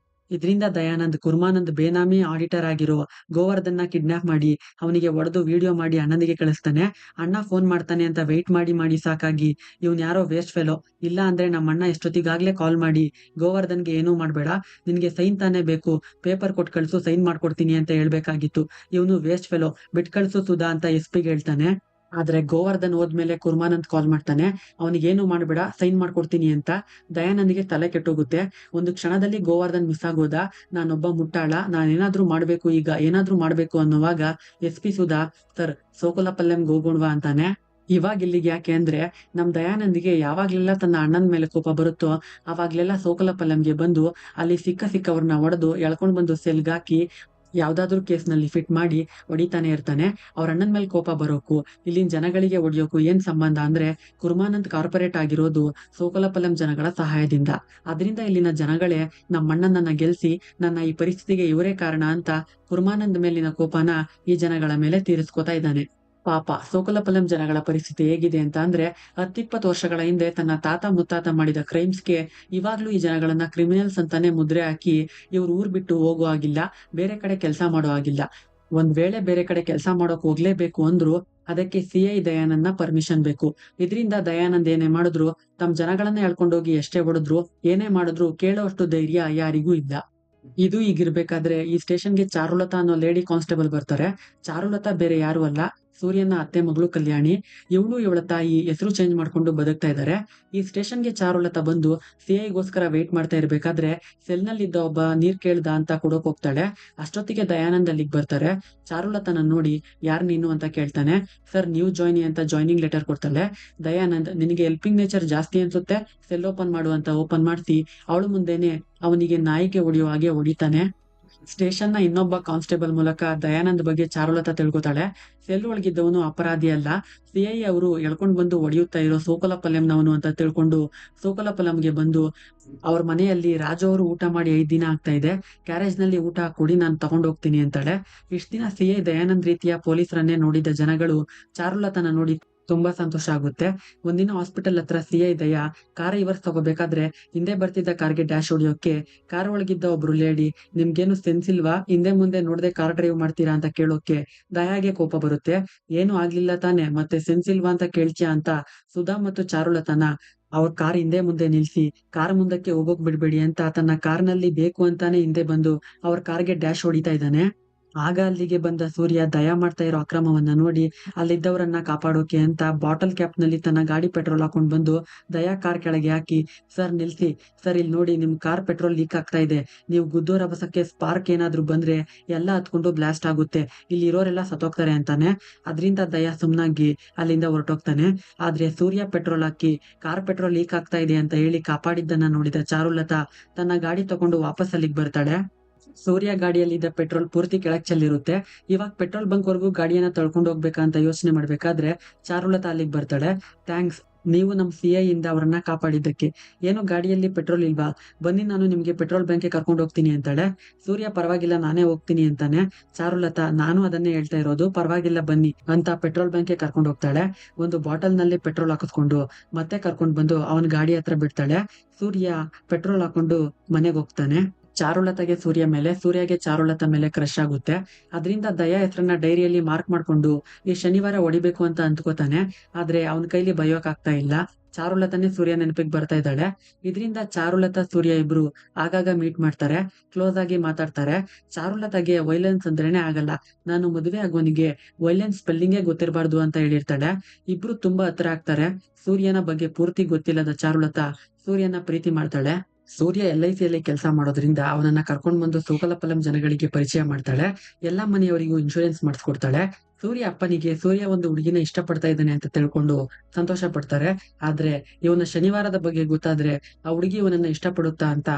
ಇದರಿಂದ ದಯಾನಂದ್ ಕುರ್ಮಾನಂದ್ ಬೇನಾಮಿ ಆಡಿಟರ್ ಆಗಿರೋ ಗೋವರ್ಧನ್ನ ಕಿಡ್ನಾಪ್ ಮಾಡಿ ಅವನಿಗೆ ಹೊಡೆದು ವಿಡಿಯೋ ಮಾಡಿ ಅಣ್ಣನಿಗೆ ಕಳಿಸ್ತಾನೆ. ಅಣ್ಣ ಫೋನ್ ಮಾಡ್ತಾನೆ ಅಂತ ವೆಯ್ಟ್ ಮಾಡಿ ಮಾಡಿ ಸಾಕಾಗಿ ಇವ್ನ್ ಯಾರೋ ವೇಸ್ಟ್ ಫೆಲೋ, ಇಲ್ಲ ಅಂದ್ರೆ ನಮ್ಮ ಅಣ್ಣ ಎಷ್ಟೊತ್ತಿಗಾಗ್ಲೇ ಕಾಲ್ ಮಾಡಿ ಗೋವರ್ಧನ್ಗೆ ಏನೂ ಮಾಡ್ಬೇಡ, ನಿನ್ಗೆ ಸೈನ್ ತಾನೇ ಬೇಕು, ಪೇಪರ್ ಕೊಟ್ಟು ಕಳ್ಸು, ಸೈನ್ ಮಾಡ್ಕೊಡ್ತೀನಿ ಅಂತ ಹೇಳ್ಬೇಕಾಗಿತ್ತು, ಇವನು ವೇಸ್ಟ್ ಫೆಲೋ, ಬಿಟ್ ಕಳ್ಸು ಸುಧಾ ಅಂತ SP ಗೆ ಹೇಳ್ತಾನೆ. ಆದ್ರೆ ಗೋವರ್ಧನ್ ಹೋದ್ಮೇಲೆ ಕುರ್ಮಾನಂದ್ ಕಾಲ್ ಮಾಡ್ತಾನೆ, ಅವನಿಗೇನು ಮಾಡ್ಬೇಡ, ಸೈನ್ ಮಾಡ್ಕೊಡ್ತೀನಿ ಅಂತ. ದಯಾನಂದ್ಗೆ ತಲೆ ಕೆಟ್ಟೋಗುತ್ತೆ. ಒಂದು ಕ್ಷಣದಲ್ಲಿ ಗೋವರ್ಧನ್ ಮಿಸ್ ಆಗೋದ, ನಾನೊಬ್ಬ ಮುಟ್ಟಾಳ, ನಾನೇನಾದ್ರೂ ಮಾಡ್ಬೇಕು, ಈಗ ಏನಾದ್ರೂ ಮಾಡ್ಬೇಕು ಅನ್ನುವಾಗ SP ಸುಧಾ, ಸರ್ ಸೋಕಲಪಲ್ಲಂಗೆ ಹೋಗೋಣವಾ ಅಂತಾನೆ. ಇವಾಗ ಇಲ್ಲಿಗೆ ಯಾಕೆ ಅಂದ್ರೆ, ನಮ್ ದಯಾನಂದಿಗೆ ಯಾವಾಗ್ಲೆಲ್ಲ ತನ್ನ ಅಣ್ಣನ ಮೇಲೆ ಕೋಪ ಬರುತ್ತೋ ಅವಾಗ್ಲೆಲ್ಲ ಸೋಕಲಪಲ್ಲಂಗೆ ಬಂದು ಅಲ್ಲಿ ಸಿಕ್ಕವ್ರನ್ನ ಹೊಡೆದು ಎಳ್ಕೊಂಡ್ ಬಂದು ಸೆಲ್ಗಾಕಿ ಯಾವ್ದಾದ್ರು ಕೇಸ್ನಲ್ಲಿ ಫಿಟ್ ಮಾಡಿ ಹೊಡಿತಾನೆ ಇರ್ತಾನೆ. ಅವ್ರ ಅಣ್ಣನ ಮೇಲೆ ಕೋಪ ಬರೋಕು ಇಲ್ಲಿನ ಜನಗಳಿಗೆ ಹೊಡಿಯೋಕು ಏನ್ ಸಂಬಂಧ ಅಂದ್ರೆ, ಕುರ್ಮಾನಂದ್ ಕಾರ್ಪೊರೇಟ್ ಆಗಿರೋದು ಸೋಕಲಪಲ್ಲಂ ಜನಗಳ ಸಹಾಯದಿಂದ. ಅದರಿಂದ ಇಲ್ಲಿನ ಜನಗಳೇ ನಮ್ಮಣ್ಣನನ್ನ ಗೆಲ್ಸಿ ನನ್ನ ಈ ಪರಿಸ್ಥಿತಿಗೆ ಇವರೇ ಕಾರಣ ಅಂತ ಕುರ್ಮಾನಂದ್ ಮೇಲಿನ ಕೋಪನ ಈ ಜನಗಳ ಮೇಲೆ ತೀರಿಸ್ಕೊತಾ ಇದ್ದಾನೆ. ಪಾಪ ಸೋಕಲಪಲ್ಲಂ ಜನಗಳ ಪರಿಸ್ಥಿತಿ ಹೇಗಿದೆ ಅಂತ ಅಂದ್ರೆ, 10-20 ವರ್ಷಗಳ ಹಿಂದೆ ತನ್ನ ತಾತ ಮುತ್ತಾತ ಮಾಡಿದ ಕ್ರೈಮ್ಸ್ಗೆ ಇವಾಗ್ಲೂ ಈ ಜನಗಳನ್ನ ಕ್ರಿಮಿನಲ್ಸ್ ಅಂತಾನೆ ಮುದ್ರೆ ಹಾಕಿ ಇವ್ರು ಊರ್ ಬಿಟ್ಟು ಹೋಗೋ ಆಗಿಲ್ಲ, ಬೇರೆ ಕಡೆ ಕೆಲಸ ಮಾಡೋ ಆಗಿಲ್ಲ. ಒಂದ್ ವೇಳೆ ಬೇರೆ ಕಡೆ ಕೆಲಸ ಮಾಡೋಕ್ ಹೋಗ್ಲೇಬೇಕು ಅಂದ್ರು ಅದಕ್ಕೆ CI ದಯಾನಂದ್ನ ಪರ್ಮಿಷನ್ ಬೇಕು. ಇದರಿಂದ ದಯಾನಂದ್ ಏನೇ ಮಾಡಿದ್ರು, ತಮ್ಮ ಜನಗಳನ್ನ ಎಳ್ಕೊಂಡೋಗಿ ಎಷ್ಟೇ ಹೊಡೆದ್ರು ಏನೇ ಮಾಡಿದ್ರು ಕೇಳೋ ಅಷ್ಟು ಧೈರ್ಯ ಯಾರಿಗೂ ಇಲ್ಲ. ಇದು ಈಗಿರ್ಬೇಕಾದ್ರೆ ಈ ಸ್ಟೇಷನ್ಗೆ ಚಾರುಲತಾ ಅನ್ನೋ ಲೇಡಿ ಕಾನ್ಸ್ಟೇಬಲ್ ಬರ್ತಾರೆ. ಚಾರುಲತಾ ಬೇರೆ ಯಾರು ಅಲ್ಲ, ಸೂರ್ಯನ ಅತ್ತೆ ಮಗಳು ಕಲ್ಯಾಣಿ. ಇವಳ ತಾಯಿ ಹೆಸರು ಚೇಂಜ್ ಮಾಡ್ಕೊಂಡು ಬದುಕ್ತಾ ಇದ್ದಾರೆ. ಈ ಸ್ಟೇಷನ್ಗೆ ಚಾರುಲತಾ ಬಂದು CI ಗೋಸ್ಕರ ವೇಟ್ ಮಾಡ್ತಾ ಇರ್ಬೇಕಾದ್ರೆ ಸೆಲ್ನಲ್ಲಿದ್ದ ಒಬ್ಬ ನೀರ್ ಕೇಳ್ದ ಅಂತ ಕೊಡೋಕ್ ಹೋಗ್ತಾಳೆ. ಅಷ್ಟೊತ್ತಿಗೆ ದಯಾನಂದ್ ಅಲ್ಲಿಗೆ ಬರ್ತಾರೆ. ಚಾರುಲತಾನ ನೋಡಿ, ಯಾರ್ ನೀನು ಅಂತ ಕೇಳ್ತಾನೆ. ಸರ್ ನ್ಯೂ ಜಾಯ್ನಿ ಅಂತ ಜಾಯ್ನಿಂಗ್ ಲೆಟರ್ ಕೊಡ್ತಾಳೆ. ದಯಾನಂದ್, ನಿನಗೆ ಹೆಲ್ಪಿಂಗ್ ನೇಚರ್ ಜಾಸ್ತಿ ಅನ್ಸುತ್ತೆ, ಸೆಲ್ ಓಪನ್ ಮಾಡು ಅಂತ ಓಪನ್ ಮಾಡಿಸಿ ಅವಳು ಮುಂದೆನೆ ಅವನಿಗೆ ನಾಯಿಗೆ ಹೊಡಿಯೋ ಹಾಗೆ ಹೊಡಿತಾನೆ. ಸ್ಟೇಷನ್ ನ ಇನ್ನೊಬ್ಬ ಕಾನ್ಸ್ಟೇಬಲ್ ಮೂಲಕ ದಯಾನಂದ್ ಬಗ್ಗೆ ಚಾರುಲತಾ ತಿಳ್ಕೊತಾಳೆ. ಸೆಲ್ ಒಳಗಿದ್ದವನು ಅಪರಾಧಿ ಅಲ್ಲ, ಸಿಐ ಅವರು ಎಳ್ಕೊಂಡ್ ಬಂದು ಹೊಡೆಯುತ್ತಾ ಇರೋ ಸೋಕಲಪಲ್ಯಂನವನು ಅಂತ ತಿಳ್ಕೊಂಡು ಸೋಕಲಪಲ್ಯಂಗೆ ಬಂದು ಅವ್ರ ಮನೆಯಲ್ಲಿ ರಾಜು ಅವರು ಊಟ ಮಾಡಿ 5 ದಿನ ಆಗ್ತಾ ಇದೆ, ಕ್ಯಾರೇಜ್ ನಲ್ಲಿ ಊಟ ಕೊಡಿ, ನಾನು ತಗೊಂಡ್ ಹೋಗ್ತೀನಿ ಅಂತಾಳೆ. ಇಷ್ಟ ದಿನ ಸಿಐ ದಯಾನಂದ್ ರೀತಿಯ ಪೊಲೀಸರನ್ನೇ ನೋಡಿದ ಜನಗಳು ಚಾರುಲತನ ನೋಡಿ ತುಂಬಾ ಸಂತೋಷ ಆಗುತ್ತೆ. ಒಂದಿನ ಹಾಸ್ಪಿಟಲ್ ಹತ್ರ ಸಿಐ ದಯಾ ಕಾರ್ ರಿವರ್ಸ್ ತಗೋಬೇಕಾದ್ರೆ ಹಿಂದೆ ಬರ್ತಿದ್ದ ಕಾರ್ಗೆ ಡ್ಯಾಶ್ ಹೊಡಿಯೋಕೆ ಕಾರ್ ಒಳಗಿದ್ದ ಒಬ್ರು ಲೇಡಿ, ನಿಮ್ಗೇನು ಸೆನ್ಸ್ ಇಲ್ವಾ, ಹಿಂದೆ ಮುಂದೆ ನೋಡದೆ ಕಾರ್ ಡ್ರೈವ್ ಮಾಡ್ತೀರಾ ಅಂತ ಕೇಳೋಕೆ ದಯಾಗೆ ಕೋಪ ಬರುತ್ತೆ. ಏನು ಆಗ್ಲಿಲ್ಲ ತಾನೆ, ಮತ್ತೆ ಸೆನ್ಸ್ ಇಲ್ವಾ ಅಂತ ಕೇಳ್ತೀಯ ಅಂತ ಸುಧಾ ಮತ್ತು ಚಾರುಲತನ ಅವ್ರ ಕಾರ್ ಹಿಂದೆ ಮುಂದೆ ನಿಲ್ಸಿ ಕಾರ್ ಮುಂದಕ್ಕೆ ಹೋಗೋಕ್ ಬಿಡ್ಬೇಡಿ ಅಂತ ತನ್ನ ಕಾರ್ನಲ್ಲಿ ಬೇಕು ಅಂತಾನೆ ಹಿಂದೆ ಬಂದು ಅವ್ರ ಕಾರ್ಗೆ ಡ್ಯಾಶ್ ಹೊಡಿತಾ ಇದ್ದಾನೆ. ಆಗ ಅಲ್ಲಿಗೆ ಬಂದ ಸೂರ್ಯ ದಯಾ ಮಾಡ್ತಾ ಇರೋ ಅಕ್ರಮವನ್ನ ನೋಡಿ ಅಲ್ಲಿದ್ದವರನ್ನ ಕಾಪಾಡೋಕೆ ಅಂತ ಬಾಟಲ್ ಕ್ಯಾಪ್ ನಲ್ಲಿ ತನ್ನ ಗಾಡಿ ಪೆಟ್ರೋಲ್ ಹಾಕೊಂಡ್ ಬಂದು ದಯಾ ಕಾರ್ ಕೆಳಗೆ ಹಾಕಿ, ಸರ್ ನಿಲ್ಸಿ, ಸರ್ ಇಲ್ಲಿ ನೋಡಿ ನಿಮ್ ಕಾರ್ ಪೆಟ್ರೋಲ್ ಲೀಕ್ ಆಗ್ತಾ ಇದೆ, ನೀವು ಗುದ್ದೋ ರಭಸಕ್ಕೆ ಸ್ಪಾರ್ಕ್ ಏನಾದ್ರೂ ಬಂದ್ರೆ ಎಲ್ಲ ಹತ್ಕೊಂಡು ಬ್ಲಾಸ್ಟ್ ಆಗುತ್ತೆ, ಇಲ್ಲಿ ಇರೋರೆಲ್ಲ ಸತ್ತೋಗ್ತಾರೆ ಅಂತಾನೆ. ಅದ್ರಿಂದ ದಯಾ ಸುಮ್ನಾಗಿ ಅಲ್ಲಿಂದ ಹೊರಟೋಗ್ತಾನೆ. ಆದ್ರೆ ಸೂರ್ಯ ಪೆಟ್ರೋಲ್ ಹಾಕಿ ಕಾರ್ ಪೆಟ್ರೋಲ್ ಲೀಕ್ ಆಗ್ತಾ ಇದೆ ಅಂತ ಹೇಳಿ ಕಾಪಾಡಿದ್ದನ್ನ ನೋಡಿದ ಚಾರುಲತಾ ತನ್ನ ಗಾಡಿ ತಗೊಂಡು ವಾಪಸ್ ಅಲ್ಲಿಗೆ ಬರ್ತಾಳೆ. ಸೂರ್ಯ ಗಾಡಿಯಲ್ಲಿದ್ದ ಪೆಟ್ರೋಲ್ ಪೂರ್ತಿ ಕೆಳಗ್ ಚೆಲ್ಲಿರುತ್ತೆ. ಇವಾಗ ಪೆಟ್ರೋಲ್ ಬಂಕ್ ವರೆಗೂ ಗಾಡಿಯನ್ನ ತಳ್ಕೊಂಡು ಹೋಗ್ಬೇಕಂತ ಯೋಚನೆ ಮಾಡ್ಬೇಕಾದ್ರೆ ಚಾರುಲತಾ ಅಲ್ಲಿಗೆ ಬರ್ತಾಳೆ. ಥ್ಯಾಂಕ್ಸ್, ನೀವು ನಮ್ ಸಿಐ ಇಂದ ಅವ್ರನ್ನ ಕಾಪಾಡಿದ್ದಕ್ಕೆ. ಏನು ಗಾಡಿಯಲ್ಲಿ ಪೆಟ್ರೋಲ್ ಇಲ್ವಾ, ಬನ್ನಿ ನಾನು ನಿಮ್ಗೆ ಪೆಟ್ರೋಲ್ ಬ್ಯಾಂಕ್ಗೆ ಕರ್ಕೊಂಡು ಹೋಗ್ತೀನಿ ಅಂತಾಳೆ. ಸೂರ್ಯ ಪರವಾಗಿಲ್ಲ ನಾನೇ ಹೋಗ್ತೀನಿ ಅಂತಾನೆ. ಚಾರುಲತಾ ನಾನು ಅದನ್ನೇ ಹೇಳ್ತಾ ಇರೋದು, ಪರವಾಗಿಲ್ಲ ಬನ್ನಿ ಅಂತ ಪೆಟ್ರೋಲ್ ಬ್ಯಾಂಕ್ಗೆ ಕರ್ಕೊಂಡು ಹೋಗ್ತಾಳೆ. ಒಂದು ಬಾಟಲ್ ನಲ್ಲಿ ಪೆಟ್ರೋಲ್ ಹಾಕಿಸ್ಕೊಂಡು ಮತ್ತೆ ಕರ್ಕೊಂಡು ಬಂದು ಅವನ ಗಾಡಿ ಹತ್ರ ಬಿಡ್ತಾಳೆ. ಸೂರ್ಯ ಪೆಟ್ರೋಲ್ ಹಾಕೊಂಡು ಮನೆಗೆ ಹೋಗ್ತಾನೆ. ಚಾರುಲತಾಗೆ ಸೂರ್ಯ ಮೇಲೆ, ಸೂರ್ಯಗೆ ಚಾರುಲತಾ ಮೇಲೆ ಕ್ರಶ್ ಆಗುತ್ತೆ. ಅದರಿಂದ ದಯಾ ಹೆಸರನ್ನ ಡೈರಿಯಲ್ಲಿ ಮಾರ್ಕ್ ಮಾಡ್ಕೊಂಡು ಈ ಶನಿವಾರ ಹೊಡಿಬೇಕು ಅಂತ ಅಂದ್ಕೋತಾನೆ. ಆದ್ರೆ ಅವನ ಕೈಲಿ ಬಯೋಕ್ ಆಗ್ತಾ ಇಲ್ಲ. ಚಾರುಲತಾನೇ ಸೂರ್ಯ ನೆನಪಿಗೆ ಬರ್ತಾ ಇದ್ದಾಳೆ. ಇದರಿಂದ ಚಾರುಲತಾ ಸೂರ್ಯ ಇಬ್ರು ಆಗಾಗ ಮೀಟ್ ಮಾಡ್ತಾರೆ, ಕ್ಲೋಸ್ ಆಗಿ ಮಾತಾಡ್ತಾರೆ. ಚಾರುಲತಾಗೆ ವೈಲೆನ್ಸ್ ಅಂದ್ರೇನೆ ಆಗಲ್ಲ, ನಾನು ಮದುವೆ ಆಗೋನಿಗೆ ವೈಲೆನ್ಸ್ ಸ್ಪೆಲ್ಲಿಂಗೇ ಗೊತ್ತಿರಬಾರ್ದು ಅಂತ ಹೇಳಿರ್ತಾಳೆ. ಇಬ್ರು ತುಂಬಾ ಹತ್ರ ಆಗ್ತಾರೆ. ಸೂರ್ಯನ ಬಗ್ಗೆ ಪೂರ್ತಿ ಗೊತ್ತಿಲ್ಲದ ಚಾರುಲತಾ ಸೂರ್ಯನ ಪ್ರೀತಿ ಮಾಡ್ತಾಳೆ. ಸೂರ್ಯ LIC ಯಲ್ಲಿ ಕೆಲಸ ಮಾಡೋದ್ರಿಂದ ಅವನನ್ನ ಕರ್ಕೊಂಡ್ ಬಂದು ಸೋಕಲಪಲಂ ಜನಗಳಿಗೆ ಪರಿಚಯ ಮಾಡ್ತಾಳೆ. ಎಲ್ಲಾ ಮನೆಯವರಿಗೂ ಇನ್ಶೂರೆನ್ಸ್ ಮಾಡಿಸ್ಕೊಡ್ತಾಳೆ. ಸೂರ್ಯ ಅಪ್ಪನಿಗೆ ಸೂರ್ಯ ಒಂದು ಹುಡುಗಿನ ಇಷ್ಟಪಡ್ತಾ ಇದ್ದಾನೆ ಅಂತ ತಿಳ್ಕೊಂಡು ಸಂತೋಷ ಪಡ್ತಾರೆ. ಆದ್ರೆ ಇವನ ಶನಿವಾರದ ಬಗ್ಗೆ ಗೊತ್ತಾದ್ರೆ ಆ ಹುಡುಗಿ ಇವನನ್ನ ಇಷ್ಟಪಡುತ್ತಾ ಅಂತ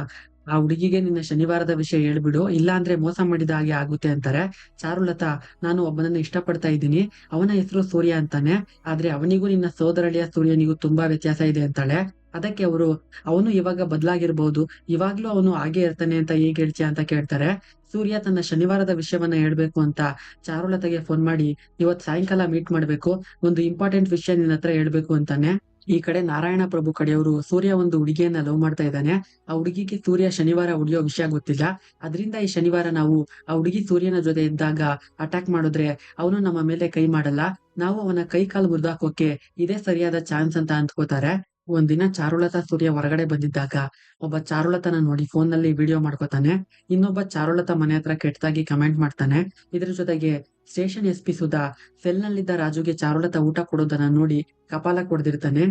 ಆ ಹುಡುಗಿಗೆ ನಿನ್ನ ಶನಿವಾರದ ವಿಷಯ ಹೇಳ್ಬಿಡು, ಇಲ್ಲ ಅಂದ್ರೆ ಮೋಸ ಮಾಡಿದ ಹಾಗೆ ಆಗುತ್ತೆ ಅಂತಾರೆ. ಚಾರುಲತಾ ನಾನು ಒಬ್ಬನನ್ನ ಇಷ್ಟಪಡ್ತಾ ಇದ್ದೀನಿ, ಅವನ ಹೆಸರು ಸೂರ್ಯ ಅಂತಾನೆ, ಆದ್ರೆ ಅವನಿಗೂ ನಿನ್ನ ಸೋದರಳಿಯ ಸೂರ್ಯನಿಗೂ ತುಂಬಾ ವ್ಯತ್ಯಾಸ ಇದೆ ಅಂತಾಳೆ. ಅದಕ್ಕೆ ಅವರು, ಅವನು ಇವಾಗ ಬದಲಾಗಿರ್ಬಹುದು, ಇವಾಗ್ಲೂ ಅವನು ಹಾಗೆ ಇರ್ತಾನೆ ಅಂತ ಹೇಗೆ ಹೇಳ್ತೀಯ ಅಂತ ಕೇಳ್ತಾರೆ. ಸೂರ್ಯ ತನ್ನ ಶನಿವಾರದ ವಿಷಯವನ್ನ ಹೇಳ್ಬೇಕು ಅಂತ ಚಾರುಲತೆಗೆ ಫೋನ್ ಮಾಡಿ, ಇವತ್ ಸಾಯಂಕಾಲ ಮೀಟ್ ಮಾಡ್ಬೇಕು, ಒಂದು ಇಂಪಾರ್ಟೆಂಟ್ ವಿಷಯ ನಿನ್ನ ಹತ್ರ ಹೇಳ್ಬೇಕು ಅಂತಾನೆ. ಈ ಕಡೆ ನಾರಾಯಣ ಪ್ರಭು ಕಡೆಯವರು ಸೂರ್ಯ ಒಂದು ಹುಡುಗಿಯನ್ನ ಲವ್ ಮಾಡ್ತಾ ಇದ್ದಾನೆ. ಆ ಹುಡುಗಿಗೆ ಸೂರ್ಯ ಶನಿವಾರ ಹೊಡಿಯೋ ವಿಷಯ ಗೊತ್ತಿಲ್ಲ. ಅದರಿಂದ ಈ ಶನಿವಾರ ನಾವು ಆ ಹುಡುಗಿ ಸೂರ್ಯನ ಜೊತೆ ಇದ್ದಾಗ ಅಟ್ಯಾಕ್ ಮಾಡಿದ್ರೆ ಅವನು ನಮ್ಮ ಮೇಲೆ ಕೈ ಮಾಡಲ್ಲ, ನಾವು ಅವನ ಕೈ ಕಾಲು ಮುರಿದಾಕೋಕೆ ಇದೇ ಸರಿಯಾದ ಚಾನ್ಸ್ ಅಂತ ಅಂದ್ಕೋತಾರೆ. ಒಂದಿನ ಚಾರುಲತಾ ಸೂರ್ಯ ಹೊರಗಡೆ ಬಂದಿದ್ದಾಗ ಒಬ್ಬ ಚಾರುಲತನ ನೋಡಿ ಫೋನ್ ನಲ್ಲಿ ವಿಡಿಯೋ ಮಾಡ್ಕೋತಾನೆ. ಇನ್ನೊಬ್ಬ ಚಾರುಲತಾ ಮನೆ ಹತ್ರ ಕೆಟ್ಟದಾಗಿ ಕಮೆಂಟ್ ಮಾಡ್ತಾನೆ. ಇದ್ರ ಜೊತೆಗೆ ಸ್ಟೇಷನ್ SP ಸುಧಾ ಸೆಲ್ ನಲ್ಲಿದ್ದ ರಾಜುಗೆ ಚಾರುಲತಾ ಊಟ ಕೊಡೋದನ್ನ ನೋಡಿ ಕಪಾಲ ಕೊಡ್ದಿರ್ತಾನೆ.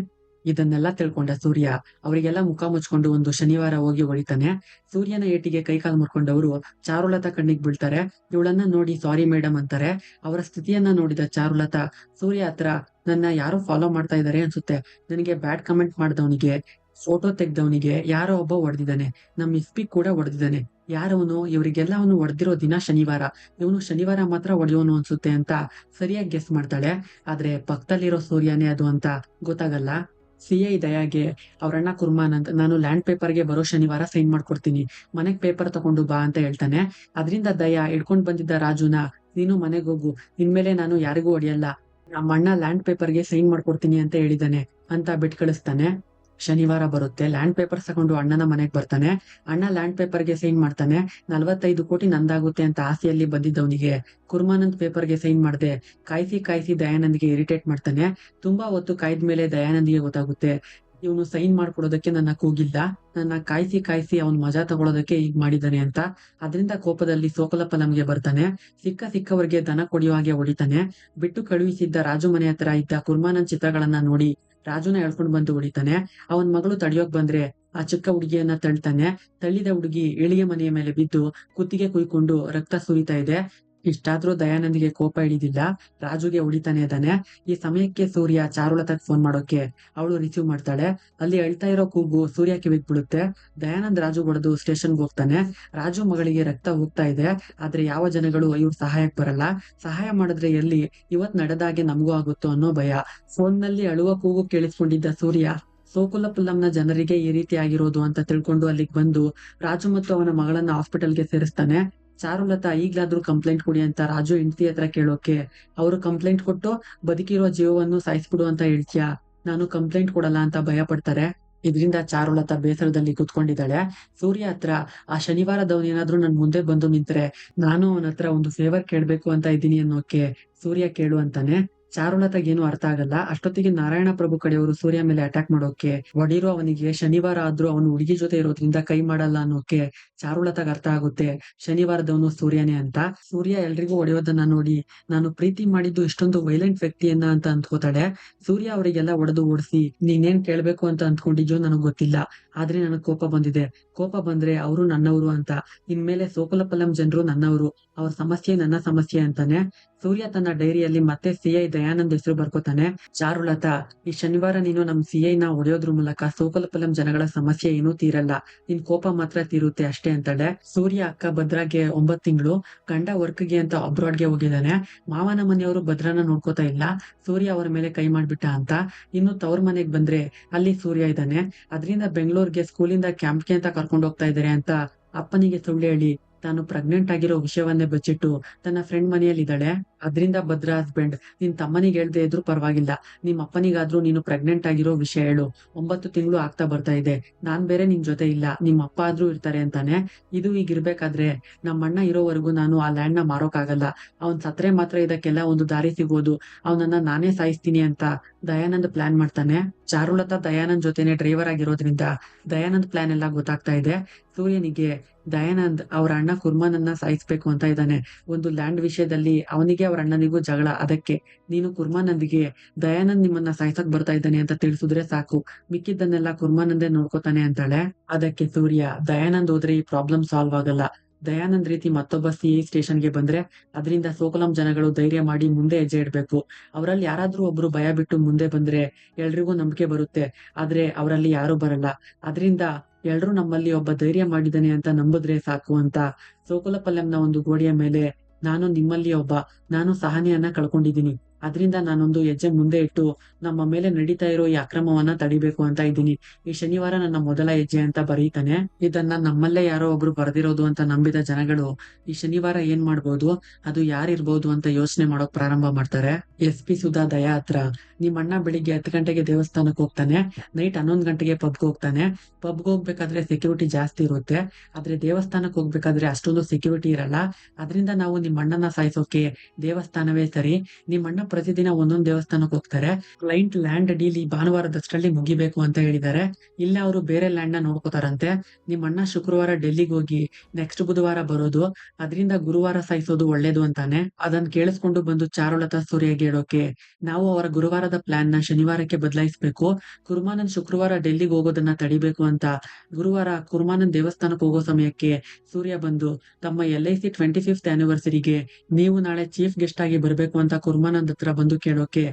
ಇದನ್ನೆಲ್ಲ ತಿಳ್ಕೊಂಡ ಸೂರ್ಯ ಅವರಿಗೆಲ್ಲ ಮುಖ ಮುಚ್ಕೊಂಡು ಒಂದು ಶನಿವಾರ ಹೋಗಿ ಹೊಡಿತಾನೆ. ಸೂರ್ಯನ ಏಟಿಗೆ ಕೈಕಾಲು ಮುರ್ಕೊಂಡವರು ಚಾರುಲತಾ ಕಣ್ಣಿಗೆ ಬೀಳ್ತಾರೆ. ಇವಳನ್ನ ನೋಡಿ ಸಾರಿ ಮೇಡಮ್ ಅಂತಾರೆ. ಅವರ ಸ್ಥಿತಿಯನ್ನ ನೋಡಿದ ಚಾರುಲತಾ ಸೂರ್ಯ ಹತ್ರ, ನನ್ನ ಯಾರೋ ಫಾಲೋ ಮಾಡ್ತಾ ಇದಾರೆ ಅನ್ಸುತ್ತೆ, ನನಗೆ ಬ್ಯಾಡ್ ಕಮೆಂಟ್ ಮಾಡ್ದವನಿಗೆ, ಫೋಟೋ ತೆಗ್ದವನಿಗೆ ಯಾರೋ ಒಬ್ಬ ಹೊಡೆದಿದ್ದಾನೆ, ನಮ್ SP ಕೂಡ ಹೊಡೆದಿದ್ದಾನೆ, ಯಾರವನು, ಇವರಿಗೆಲ್ಲ ಅವನು ಹೊಡೆದಿರೋ ದಿನ ಶನಿವಾರ, ಇವನು ಶನಿವಾರ ಮಾತ್ರ ಹೊಡೆಯೋನು ಅನ್ಸುತ್ತೆ ಅಂತ ಸರಿಯಾಗಿ ಗೆಸ್ ಮಾಡ್ತಾಳೆ. ಆದ್ರೆ ಪಕ್ಕದಲ್ಲಿರೋ ಸೂರ್ಯನೇ ಅದು ಅಂತ ಗೊತ್ತಾಗಲ್ಲ. CI ದಯಾಗೆ ಅವ್ರಣ್ಣ ಕುರ್ಮಾನಂದ್, ನಾನು ಲ್ಯಾಂಡ್ ಪೇಪರ್ಗೆ ಬರೋ ಶನಿವಾರ ಸೈನ್ ಮಾಡ್ಕೊಡ್ತೀನಿ, ಮನೆಗ್ ಪೇಪರ್ ತಗೊಂಡು ಬಾ ಅಂತ ಹೇಳ್ತಾನೆ. ಅದರಿಂದ ದಯಾ ಹಿಡ್ಕೊಂಡ್ ಬಂದಿದ್ದ ರಾಜುನ, ನೀನು ಮನೆಗ್ ಹೋಗು, ಇನ್ಮೇಲೆ ನಾನು ಯಾರಿಗೂ ಹೊಡೆಯಲ್ಲ, ನಮ್ಮ ಅಣ್ಣ ಲ್ಯಾಂಡ್ ಪೇಪರ್ಗೆ ಸೈನ್ ಮಾಡ್ಕೊಡ್ತೀನಿ ಅಂತ ಹೇಳಿದಾನೆ ಅಂತ ಬಿಟ್ ಕಳಿಸ್ತಾನೆ. ಶನಿವಾರ ಬರುತ್ತೆ. ಲ್ಯಾಂಡ್ ಪೇಪರ್ಸ್ ತಗೊಂಡು ಅಣ್ಣನ ಮನೆಗ್ ಬರ್ತಾನೆ. ಅಣ್ಣ ಲ್ಯಾಂಡ್ ಪೇಪರ್ಗೆ ಸೈನ್ ಮಾಡ್ತಾನೆ. 45 ಕೋಟಿ ನಂದಾಗುತ್ತೆ ಅಂತ ಆಸೆಯಲ್ಲಿ ಬಂದಿದ್ದವನಿಗೆ ಕುರ್ಮಾನಂದ್ ಪೇಪರ್ಗೆ ಸೈನ್ ಮಾಡದೆ ಕಾಯಿಸಿ ಕಾಯಿಸಿ ದಯಾನಂದ್ಗೆ ಇರಿಟೇಟ್ ಮಾಡ್ತಾನೆ. ತುಂಬಾ ಹೊತ್ತು ಕಾಯ್ದ್ಮೇಲೆ ದಯಾನಂದ್ಗೆ ಗೊತ್ತಾಗುತ್ತೆ, ಇವನು ಸೈನ್ ಮಾಡ್ಕೊಡೋದಕ್ಕೆ ನನ್ನ ಕೂಗಿಲ್ಲ, ನನ್ನ ಕಾಯಿಸಿ ಕಾಯಿಸಿ ಅವನ್ ಮಜಾ ತಗೊಳೋದಕ್ಕೆ ಹೀಗ್ ಮಾಡಿದಾನೆ ಅಂತ. ಅದರಿಂದ ಕೋಪದಲ್ಲಿ ಸೋಕಲಪಲಂಗೆ ಬರ್ತಾನೆ. ಸಿಕ್ಕವರಿಗೆ ದನ ಕೊಡಿಯೋ ಹಾಗೆ ಹೊಡಿತಾನೆ. ಬಿಟ್ಟು ಕಳುಹಿಸಿದ್ದ ರಾಜು ಮನೆ ಹತ್ರ ಇದ್ದ ಕುರ್ಮಾನಂದ್ ಚಿತ್ರಗಳನ್ನ ನೋಡಿ ರಾಜುನ ಎಳ್ಕೊಂಡ್ ಬಂದು ಹೊಡಿತಾನೆ. ಅವನ್ ಮಗಳು ತಡಿಯೋಕ್ ಬಂದ್ರೆ ಆ ಚಿಕ್ಕ ಹುಡುಗಿಯನ್ನ ತಳ್ತಾನೆ. ತಳ್ಳಿದ ಹುಡುಗಿ ಇಳಿಯ ಮನೆಯ ಮೇಲೆ ಬಿದ್ದು ಕುತ್ತಿಗೆ ಕುಯ್ಕೊಂಡು ರಕ್ತ ಸುರಿತಾ ಇದೆ. ಇಷ್ಟಾದ್ರೂ ದಯಾನಂದ್ಗೆ ಕೋಪ ಹಿಡಿದಿಲ್ಲ. ರಾಜುಗೆ ಹೊಡಿತಾನೆ ಇದ್ದಾನೆ. ಈ ಸಮಯಕ್ಕೆ ಸೂರ್ಯ ಚಾರುಲತಾಗ್ ಫೋನ್ ಮಾಡೋಕೆ ಅವಳು ರಿಸೀವ್ ಮಾಡ್ತಾಳೆ. ಅಲ್ಲಿ ಅಳ್ತಾ ಇರೋ ಕೂಗು ಸೂರ್ಯ ಕಿವಿಗ್ ಬೀಳುತ್ತೆ. ದಯಾನಂದ್ ರಾಜು ಹೊಡೆದು ಸ್ಟೇಷನ್ಗೆ ಹೋಗ್ತಾನೆ. ರಾಜು ಮಗಳಿಗೆ ರಕ್ತ ಹೋಗ್ತಾ ಇದೆ. ಆದ್ರೆ ಯಾವ ಜನಗಳು ಇವ್ರ ಸಹಾಯಕ್ ಬರಲ್ಲ. ಸಹಾಯ ಮಾಡಿದ್ರೆ ಎಲ್ಲಿ ಇವತ್ ನಡೆದಾಗೆ ನಮಗೂ ಆಗುತ್ತೋ ಅನ್ನೋ ಭಯ. ಫೋನ್ ನಲ್ಲಿ ಅಳುವ ಕೂಗು ಕೇಳಿಸ್ಕೊಂಡಿದ್ದ ಸೂರ್ಯ ಸೋಕುಲಪುಲ್ಲಂನ ಜನರಿಗೆ ಈ ರೀತಿ ಆಗಿರೋದು ಅಂತ ತಿಳ್ಕೊಂಡು ಅಲ್ಲಿಗೆ ಬಂದು ರಾಜು ಮತ್ತು ಅವನ ಮಗಳನ್ನ ಹಾಸ್ಪಿಟಲ್ಗೆ ಸೇರಿಸ್ತಾನೆ. ಚಾರುಲತಾ ಈಗ್ಲಾದ್ರೂ ಕಂಪ್ಲೇಂಟ್ ಕೊಡಿ ಅಂತ ರಾಜು ಹೆಂಡತಿ ಹತ್ರ ಕೇಳೋಕೆ ಅವರು ಕಂಪ್ಲೇಂಟ್ ಕೊಟ್ಟು ಬದುಕಿರೋ ಜೀವವನ್ನು ಸಾಯಿಸ್ಬಿಡು ಅಂತ ಹೇಳ್ತೀಯಾ, ನಾನು ಕಂಪ್ಲೇಂಟ್ ಕೊಡಲ್ಲ ಅಂತ ಭಯ ಪಡ್ತಾರೆ. ಇದರಿಂದ ಚಾರುಲತಾ ಬೇಸರದಲ್ಲಿ ಕುತ್ಕೊಂಡಿದ್ದಾಳೆ. ಸೂರ್ಯ ಹತ್ರ ಆ ಶನಿವಾರದವನ್ ಏನಾದ್ರೂ ನನ್ ಮುಂದೆ ಬಂದು ನಿಂತ್ರೆ ನಾನು ಅವನ ಹತ್ರ ಒಂದು ಫೇವರ್ ಕೇಳ್ಬೇಕು ಅಂತ ಇದ್ದೀನಿ ಅನ್ನೋಕೆ ಸೂರ್ಯ ಕೇಳು ಅಂತಾನೆ. ಚಾರುಲತಾಗೇನು ಅರ್ಥ ಆಗಲ್ಲ. ಅಷ್ಟೊತ್ತಿಗೆ ನಾರಾಯಣ ಪ್ರಭು ಕಡೆಯವರು ಸೂರ್ಯ ಮೇಲೆ ಅಟ್ಯಾಕ್ ಮಾಡೋಕೆ ಹೊಡಿರೋ ಅವನಿಗೆ ಶನಿವಾರ ಆದ್ರೂ ಅವನು ಹುಡುಗಿ ಜೊತೆ ಇರೋದ್ರಿಂದ ಕೈ ಮಾಡಲ್ಲ ಅನ್ನೋಕೆ ಚಾರುಲತಾಗ್ ಅರ್ಥ ಆಗುತ್ತೆ ಶನಿವಾರದವನು ಸೂರ್ಯನೇ ಅಂತ. ಸೂರ್ಯ ಎಲ್ರಿಗೂ ಹೊಡೆಯೋದನ್ನ ನೋಡಿ ನಾನು ಪ್ರೀತಿ ಮಾಡಿದ್ದು ಇಷ್ಟೊಂದು ವೈಲೆಂಟ್ ವ್ಯಕ್ತಿಯನ್ನ ಅಂತ ಅಂದ್ಕೋತಾಳೆ. ಸೂರ್ಯ ಅವರಿಗೆಲ್ಲ ಹೊಡೆದು ಓಡಿಸಿ ನೀನೇನ್ ಕೇಳ್ಬೇಕು ಅಂತ ಅಂದ್ಕೊಂಡಿದ್ಯೋ ನನಗ್ ಗೊತ್ತಿಲ್ಲ, ಆದ್ರೆ ನನಗ್ ಕೋಪ ಬಂದಿದೆ. ಕೋಪ ಬಂದ್ರೆ ಅವರು ನನ್ನವರು ಅಂತ. ಇನ್ಮೇಲೆ ಸೋಕಲಪಲ್ಲಂ ಜನರು ನನ್ನವರು, ಅವ್ರ ಸಮಸ್ಯೆ ನನ್ನ ಸಮಸ್ಯೆ ಅಂತಾನೆ. ಸೂರ್ಯ ತನ್ನ ಡೈರಿಯಲ್ಲಿ ಮತ್ತೆ ಸಿಐ ದಯಾನಂದ್ ಹೆಸರು ಬರ್ಕೋತಾನೆ. ಚಾರುಲತಾ, ಈ ಶನಿವಾರ ನೀನು ನಮ್ ಸಿಐ ನ ಹೊಡೆಯೋದ್ರ ಮೂಲಕ ಸೋಕಲಪಲ್ಲಂ ಜನಗಳ ಸಮಸ್ಯೆ ಏನೂ ತೀರಲ್ಲ, ನಿನ್ ಕೋಪ ಮಾತ್ರ ತೀರುತ್ತೆ ಅಷ್ಟೇ ಅಂತಾಳೆ. ಸೂರ್ಯ ಅಕ್ಕ ಭದ್ರಾಗೆ 9 ತಿಂಗಳು, ಗಂಡ ವರ್ಕ್ಗೆ ಅಂತ ಅಬ್ರಾಡ್ಗೆ ಹೋಗಿದ್ದಾನೆ. ಮಾವನ ಮನೆಯವರು ಭದ್ರನ ನೋಡ್ಕೋತಾ ಇಲ್ಲ, ಸೂರ್ಯ ಅವರ ಮೇಲೆ ಕೈ ಮಾಡ್ಬಿಟ್ಟ ಅಂತ. ಇನ್ನು ತವ್ರ ಮನೆಗ್ ಬಂದ್ರೆ ಅಲ್ಲಿ ಸೂರ್ಯ ಇದ್ದಾನೆ. ಅದ್ರಿಂದ ಬೆಂಗಳೂರಿಗೆ ಸ್ಕೂಲಿಂದ ಕ್ಯಾಂಪ್ಗೆ ಅಂತ ಕರ್ಕೊಂಡು ಹೋಗ್ತಾ ಇದಾರೆ ಅಂತ ಅಪ್ಪನಿಗೆ ಸುಳ್ಳು ಹೇಳಿ ತಾನು ಪ್ರೆಗ್ನೆಂಟ್ ಆಗಿರೋ ವಿಷಯವನ್ನೇ ಬಚ್ಚಿಟ್ಟು ತನ್ನ ಫ್ರೆಂಡ್ ಮನೆಯಲ್ಲಿ ಇದ್ದಾಳೆ. ಅದ್ರಿಂದ ಭದ್ರ ಹಸ್ಬೆಂಡ್, ನಿನ್ ತಮ್ಮನಿಗೆ ಹೇಳ್ದೆ ಇದ್ರು ಪರವಾಗಿಲ್ಲ, ನಿಮ್ ಅಪ್ಪನಿಗಾದ್ರೂ ನೀನು ಪ್ರೆಗ್ನೆಂಟ್ ಆಗಿರೋ ವಿಷಯ ಹೇಳು, 9 ತಿಂಗಳು ಆಗ್ತಾ ಬರ್ತಾ ಇದೆ, ನಾನ್ ಬೇರೆ ನಿನ್ ಜೊತೆ ಇಲ್ಲ, ನಿಮ್ ಅಪ್ಪ ಆದ್ರೂ ಇರ್ತಾರೆ ಅಂತಾನೆ. ಇದು ಈಗಿರ್ಬೇಕಾದ್ರೆ ನಮ್ಮಣ್ಣ ಇರೋವರೆಗೂ ನಾನು ಆ ಲ್ಯಾಂಡ್ ನ ಮಾರೋಕಾಗಲ್ಲ, ಅವನ್ ಸತ್ರೆ ಮಾತ್ರ ಇದಕ್ಕೆಲ್ಲ ಒಂದು ದಾರಿ ಸಿಗೋದು, ಅವನನ್ನ ನಾನೇ ಸಾಯಿಸ್ತೀನಿ ಅಂತ ದಯಾನಂದ್ ಪ್ಲಾನ್ ಮಾಡ್ತಾನೆ. ಚಾರುಲತಾ ದಯಾನಂದ್ ಜೊತೆನೆ ಡ್ರೈವರ್ ಆಗಿರೋದ್ರಿಂದ ದಯಾನಂದ್ ಪ್ಲಾನ್ ಎಲ್ಲ ಗೊತ್ತಾಗ್ತಾ ಇದೆ. ಸೂರ್ಯನಿಗೆ ದಯಾನಂದ್ ಅವ್ರ ಅಣ್ಣ ಕುರ್ಮಾನನ್ನ ಸಾಯಿಸ್ಬೇಕು ಅಂತ ಇದ್ದಾನೆ. ಒಂದು ಲ್ಯಾಂಡ್ ವಿಷಯದಲ್ಲಿ ಅವನಿಗೆ ಅವ್ರ ಅಣ್ಣನಿಗೂ ಜಗಳ, ಅದಕ್ಕೆ ನೀನು ಕುರ್ಮಾನಂದಿಗೆ ದಯಾನಂದ್ ನಿಮ್ಮನ್ನ ಸಾಯ್ಸಕ್ ಬರ್ತಾ ಇದ್ದಾನೆ ಅಂತ ತಿಳಿಸಿದ್ರೆ ಸಾಕು, ಮಿಕ್ಕಿದ್ದನ್ನೆಲ್ಲ ಕುರ್ಮಾನಂದೇ ನೋಡ್ಕೋತಾನೆ ಅಂತಾಳೆ. ಅದಕ್ಕೆ ಸೂರ್ಯ, ದಯಾನಂದ್ ಹೋದ್ರೆ ಈ ಪ್ರಾಬ್ಲಮ್ ಸಾಲ್ವ್ ಆಗಲ್ಲ, ದಯಾನಂದ್ ರೀತಿ ಮತ್ತೊಬ್ಬ ಸಿಐ ಸ್ಟೇಷನ್ಗೆ ಬಂದ್ರೆ ಅದರಿಂದ ಸೋಕಲಂ ಜನಗಳು ಧೈರ್ಯ ಮಾಡಿ ಮುಂದೆ ಹೆಜ್ಜೆ ಇಡ್ಬೇಕು. ಅವರಲ್ಲಿ ಯಾರಾದ್ರೂ ಒಬ್ರು ಭಯ ಬಿಟ್ಟು ಮುಂದೆ ಬಂದ್ರೆ ಎಲ್ರಿಗೂ ನಂಬಿಕೆ ಬರುತ್ತೆ, ಆದ್ರೆ ಅವರಲ್ಲಿ ಯಾರು ಬರಲ್ಲ. ಅದರಿಂದ ಎಲ್ರೂ ನಮ್ಮಲ್ಲಿ ಒಬ್ಬ ಧೈರ್ಯ ಮಾಡಿದಾನೆ ಅಂತ ನಂಬಿದ್ರೆ ಸಾಕು ಅಂತ ಸೋಕಲಪಲ್ಲಂನ ಒಂದು ಗೋಡೆಯ ಮೇಲೆ ನಾನು ನಿಮ್ಮಲ್ಲಿ ಒಬ್ಬ, ನಾನು ಸಹನೆಯನ್ನ ಕಳ್ಕೊಂಡಿದ್ದೀನಿ, ಅದರಿಂದ ನಾನೊಂದು ಹೆಜ್ಜೆ ಮುಂದೆ ಇಟ್ಟು ನಮ್ಮ ಮೇಲೆ ನಡೀತಾ ಇರೋ ಈ ಅಕ್ರಮವನ್ನ ತಡಿಬೇಕು ಅಂತ ಇದ್ದೀನಿ, ಈ ಶನಿವಾರ ನನ್ನ ಮೊದಲ ಹೆಜ್ಜೆ ಅಂತ ಬರೀತಾನೆ. ಇದನ್ನ ನಮ್ಮಲ್ಲೇ ಯಾರೋ ಒಬ್ರು ಬರ್ದಿರೋದು ಅಂತ ನಂಬಿದ ಜನಗಳು ಈ ಶನಿವಾರ ಏನ್ ಮಾಡ್ಬೋದು, ಅದು ಯಾರಿರ್ಬೋದು ಅಂತ ಯೋಚನೆ ಮಾಡೋಕ್ ಪ್ರಾರಂಭ ಮಾಡ್ತಾರೆ. SP ಸುಧಾ ದಯಾ ಹತ್ರ, ನಿಮ್ ಅಣ್ಣ ಬೆಳಿಗ್ಗೆ 10 ಗಂಟೆಗೆ ದೇವಸ್ಥಾನಕ್ಕೆ ಹೋಗ್ತಾನೆ, ನೈಟ್ 11 ಗಂಟೆಗೆ ಪಬ್ಗೆ ಹೋಗ್ತಾನೆ. ಪಬ್ಗೆ ಹೋಗ್ಬೇಕಾದ್ರೆ ಸೆಕ್ಯೂರಿಟಿ ಜಾಸ್ತಿ ಇರುತ್ತೆ, ಆದ್ರೆ ದೇವಸ್ಥಾನಕ್ಕೆ ಹೋಗ್ಬೇಕಾದ್ರೆ ಅಷ್ಟೊಂದು ಸೆಕ್ಯೂರಿಟಿ ಇರಲ್ಲ. ಅದರಿಂದ ನಾವು ನಿಮ್ ಅಣ್ಣನ ಸಾಯಿಸೋಕೆ ದೇವಸ್ಥಾನವೇ ಸರಿ. ನಿಮ್ ಅಣ್ಣ ಪ್ರತಿದಿನ ಒಂದೊಂದು ದೇವಸ್ಥಾನಕ್ಕೆ ಹೋಗ್ತಾರೆ. ಕ್ಲೈಂಟ್ ಲ್ಯಾಂಡ್ ಡೀಲ್ ಈ ಭಾನುವಾರದಷ್ಟರಲ್ಲಿ ಮುಗಿಬೇಕು ಅಂತ ಹೇಳಿದ್ದಾರೆ. ಇಲ್ಲ ಅವರು ಬೇರೆ ಲ್ಯಾಂಡ್ ನ ನೋಡ್ಕೋತಾರಂತೆ. ನಿಮ್ ಅಣ್ಣ ಶುಕ್ರವಾರ ಡೆಲ್ಲಿಗೆ ಹೋಗಿ ನೆಕ್ಸ್ಟ್ ಬುಧವಾರ ಬರೋದು, ಅದರಿಂದ ಗುರುವಾರ ಸಾಯಿಸೋದು ಒಳ್ಳೇದು ಅಂತಾನೆ. ಅದನ್ನ ಕೇಳಿಸ್ಕೊಂಡು ಬಂದು ಚಾರುಲತಾ ಸೂರ್ಯಗೆ ಹೇಳೋಕೆ ನಾವು ಅವರ ಗುರುವಾರದ ಪ್ಲಾನ್ ನ ಶನಿವಾರಕ್ಕೆ ಬದಲಾಯಿಸಬೇಕು, ಕುರ್ಮಾನಂದ್ ಶುಕ್ರವಾರ ಡೆಲ್ಲಿಗೆ ಹೋಗೋದನ್ನ ತಡಿಬೇಕು ಅಂತ ಗುರುವಾರ ಕುರ್ಮಾನಂದ್ ದೇವಸ್ಥಾನಕ್ಕೆ ಹೋಗೋ ಸಮಯಕ್ಕೆ ಸೂರ್ಯ ಬಂದು ತಮ್ಮ LIC 25th ಆನಿವರ್ಸರಿಗೆ ನೀವು ನಾಳೆ ಚೀಫ್ ಗೆಸ್ಟ್ ಆಗಿ ಬರ್ಬೇಕು ಅಂತ ಕುರ್ಮಾನಂದ್ ಹತ್ರ ಬಂದು ಕೇಳೋಕೆ